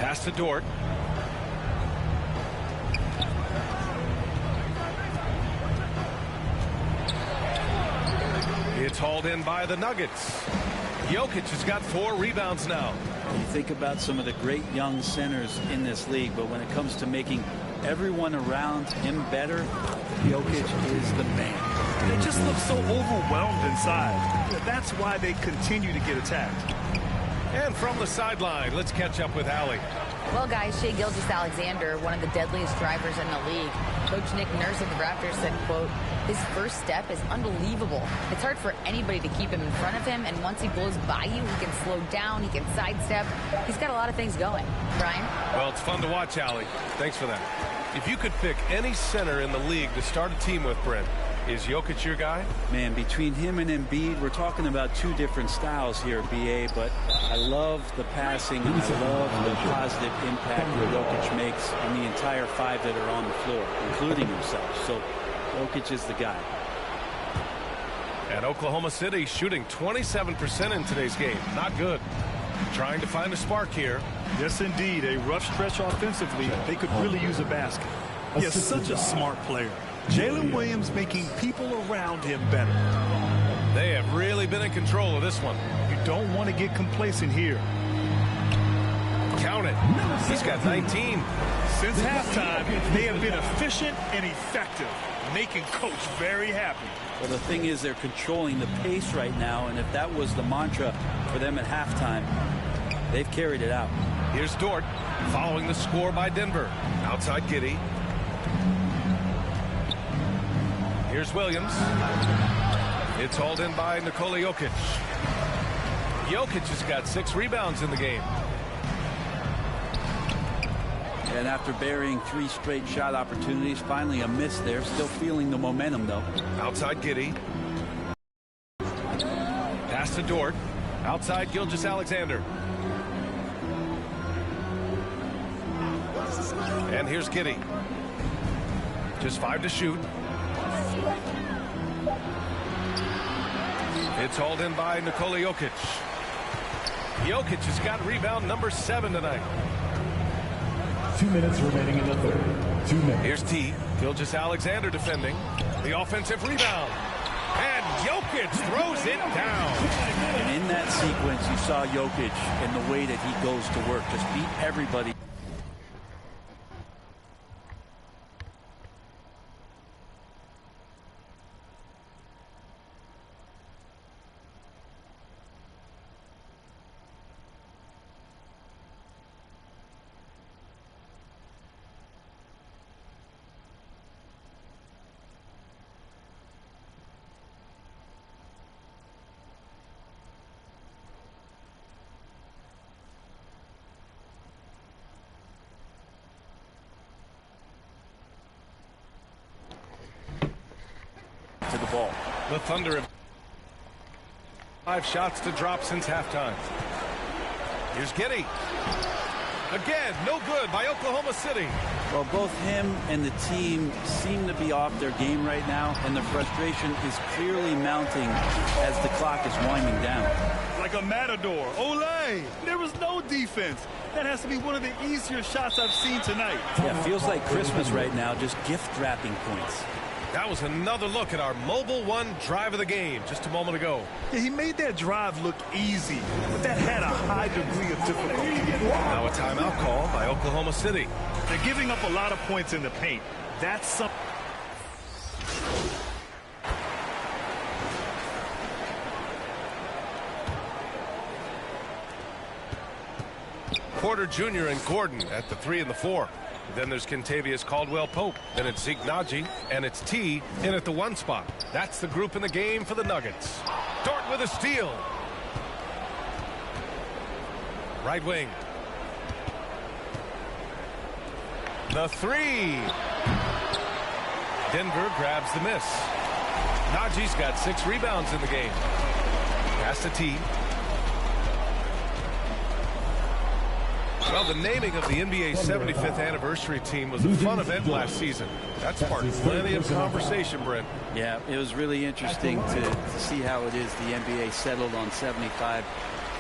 Pass to Dort. It's hauled in by the Nuggets. Jokic has got 4 rebounds now. You think about some of the great young centers in this league, but when it comes to making everyone around him better, Jokic is the man. They just look so overwhelmed inside. That's why they continue to get attacked. And from the sideline, let's catch up with Allie. Well, guys, Shai Gilgeous-Alexander, one of the deadliest drivers in the league. Coach Nick Nurse of the Raptors said, quote, his first step is unbelievable. It's hard for anybody to keep him in front of him, and once he blows by you, he can slow down, he can sidestep. He's got a lot of things going. Brian? Well, it's fun to watch, Allie. Thanks for that. If you could pick any center in the league to start a team with, Brent, is Jokic your guy? Man, between him and Embiid, we're talking about 2 different styles here, BA, but I love the passing and I love the positive impact that Jokic makes on the entire 5 that are on the floor, including himself. So Jokic is the guy. And Oklahoma City shooting 27% in today's game. Not good. Trying to find a spark here. Yes, indeed. A rough stretch offensively. They could really use a basket. Yes, such a smart player. Jalen Williams making people around him better. They have really been in control of this one. You don't want to get complacent here. Count it. He's got 19. Since halftime, they have been efficient and effective, making Coach very happy. Well, the thing is, they're controlling the pace right now, and if that was the mantra for them at halftime, they've carried it out. Here's Dort following the score by Denver. Outside Giddey. Here's Williams. It's hauled in by Nikola Jokic. Jokic has got 6 rebounds in the game. And after burying 3 straight shot opportunities, finally a miss there. Still feeling the momentum, though. Outside Giddey. Pass to Dort. Outside Gilgeous-Alexander. And here's Giddey. Just 5 to shoot. It's hauled in by Nikola Jokic. Jokic has got rebound number 7 tonight. 2 minutes remaining in the third. 2 minutes. Here's T. Gilgeous-Alexander defending. The offensive rebound. And Jokic throws it down. And in that sequence, you saw Jokic and the way that he goes to work. Just beat everybody. To the ball. The Thunder have 5 shots to drop since halftime. Here's Giddey. Again, no good by Oklahoma City. Well, both him and the team seem to be off their game right now, and the frustration is clearly mounting as the clock is winding down. Like a matador. Olay! There was no defense. That has to be one of the easier shots I've seen tonight. Yeah, feels like Christmas right now, just gift wrapping points. That was another look at our Mobile One drive of the game just a moment ago. Yeah, he made that drive look easy, but that had a high degree of difficulty. Now a timeout call by Oklahoma City. They're giving up a lot of points in the paint. That's something. Porter Jr. and Gordon at the 3 and the 4. Then there's Kentavious Caldwell-Pope. Then it's Zeke Naji, and it's T in at the 1 spot. That's the group in the game for the Nuggets. Dort with a steal. Right wing. The 3. Denver grabs the miss. Naji's got 6 rebounds in the game. Pass to T. Well, the naming of the NBA 75th anniversary team was a fun event last season. That sparked plenty of conversation, Brent. Yeah, it was really interesting to see how it is the NBA settled on 75.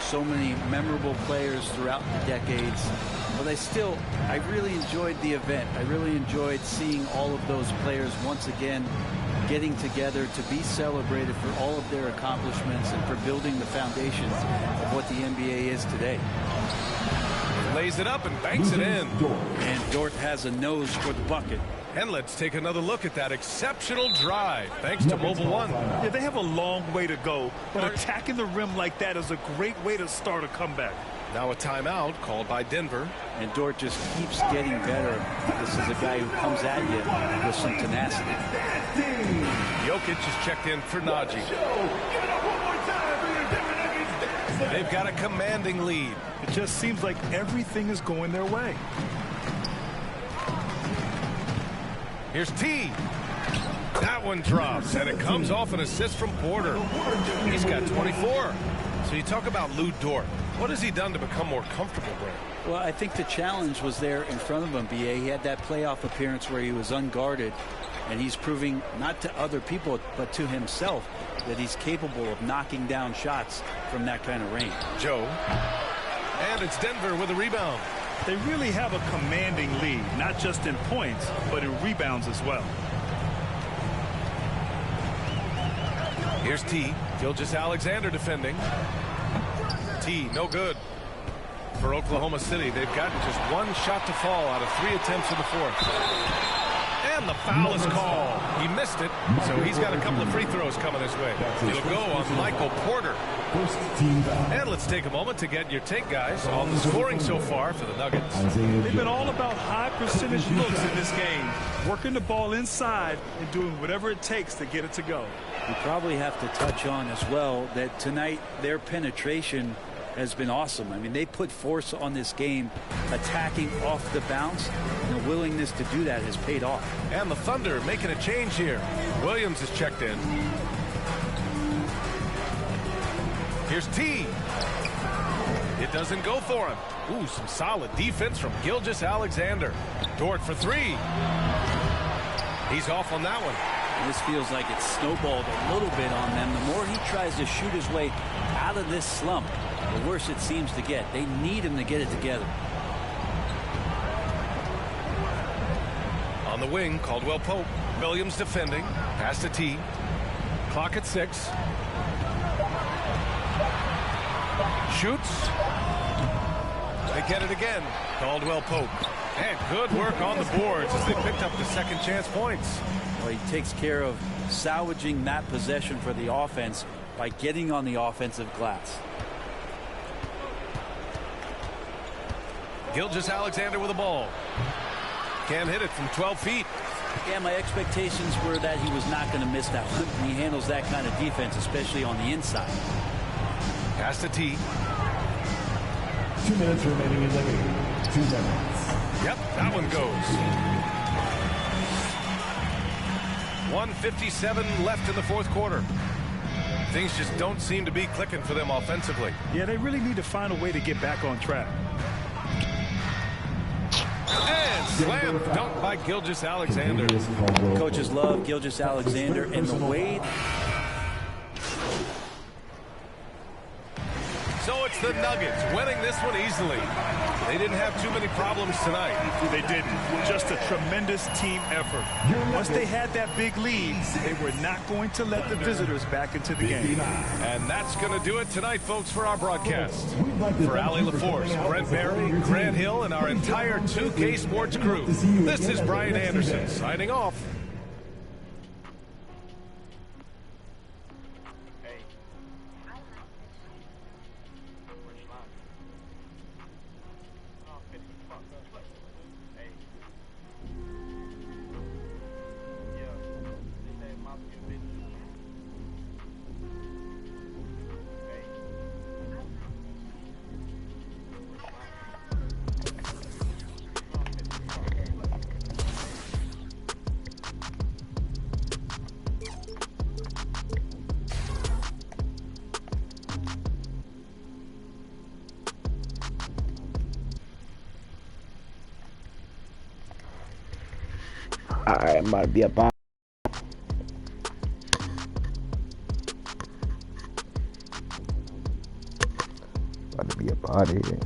So many memorable players throughout the decades. But I really enjoyed the event. I really enjoyed seeing all of those players once again getting together to be celebrated for all of their accomplishments and for building the foundations of what the NBA is today. Lays it up and banks it in. And Dort has a nose for the bucket. And let's take another look at that exceptional drive, thanks to Mobile One. Yeah, they have a long way to go, but attacking the rim like that is a great way to start a comeback. Now a timeout called by Denver. And Dort just keeps getting better. This is a guy who comes at you with some tenacity. Jokic is checked in for Naji. They've got a commanding lead. It just seems like everything is going their way. Here's T. That one drops, and it comes off an assist from Porter. He's got 24. So you talk about Lou Dort. What has he done to become more comfortable, Brent? Well, I think the challenge was there in front of him, B.A. He had that playoff appearance where he was unguarded, and he's proving not to other people but to himself that he's capable of knocking down shots from that kind of range. Joe. And it's Denver with a rebound. They really have a commanding lead, not just in points, but in rebounds as well. Here's T. Gilgeous-Alexander defending. T, no good. For Oklahoma City, they've gotten just 1 shot to fall out of 3 attempts in the 4th. And the foul is called. He missed it, so he's got a couple of free throws coming his way. It'll go on Michael Porter. And let's take a moment to get your take, guys, on the scoring so far for the Nuggets. They've been all about high percentage looks in this game, working the ball inside and doing whatever it takes to get it to go. We probably have to touch on as well that tonight their penetration has been awesome. I mean, they put force on this game, attacking off the bounce, and the willingness to do that has paid off. And the Thunder making a change here. Williams is checked in. Here's T. It doesn't go for him. Ooh, some solid defense from Gilgeous-Alexander. Dort for three. He's off on that one. This feels like it's snowballed a little bit on them. The more he tries to shoot his way out of this slump, the worse it seems to get. They need him to get it together. On the wing, Caldwell Pope. Williams defending. Pass to T. Clock at 6. Shoots. They get it again. Caldwell Pope. And good work on the boards as they picked up the second chance points. Well, he takes care of salvaging that possession for the offense by getting on the offensive glass. Gilgeous-Alexander with the ball. Can't hit it from 12 feet. Yeah, my expectations were that he was not going to miss that one. He handles that kind of defense, especially on the inside. Pass to T. 2 minutes remaining in the game. 2 minutes. Yep, that one goes. 1:57 left in the fourth quarter. Things just don't seem to be clicking for them offensively. Yeah, they really need to find a way to get back on track. And slam dunk by Gilgeous-Alexander. Coaches love Gilgeous-Alexander and the way. So it's the Nuggets winning this one easily. They didn't have too many problems tonight. They didn't. Just a tremendous team effort. Once they had that big lead, they were not going to let the visitors back into the game. And that's going to do it tonight, folks, for our broadcast. For Ali LaForce, Brent Barry, Grant Hill, and our entire 2K Sports crew, this is Brian Anderson signing off. Alright, I'm about to be up out. About to be up out of here.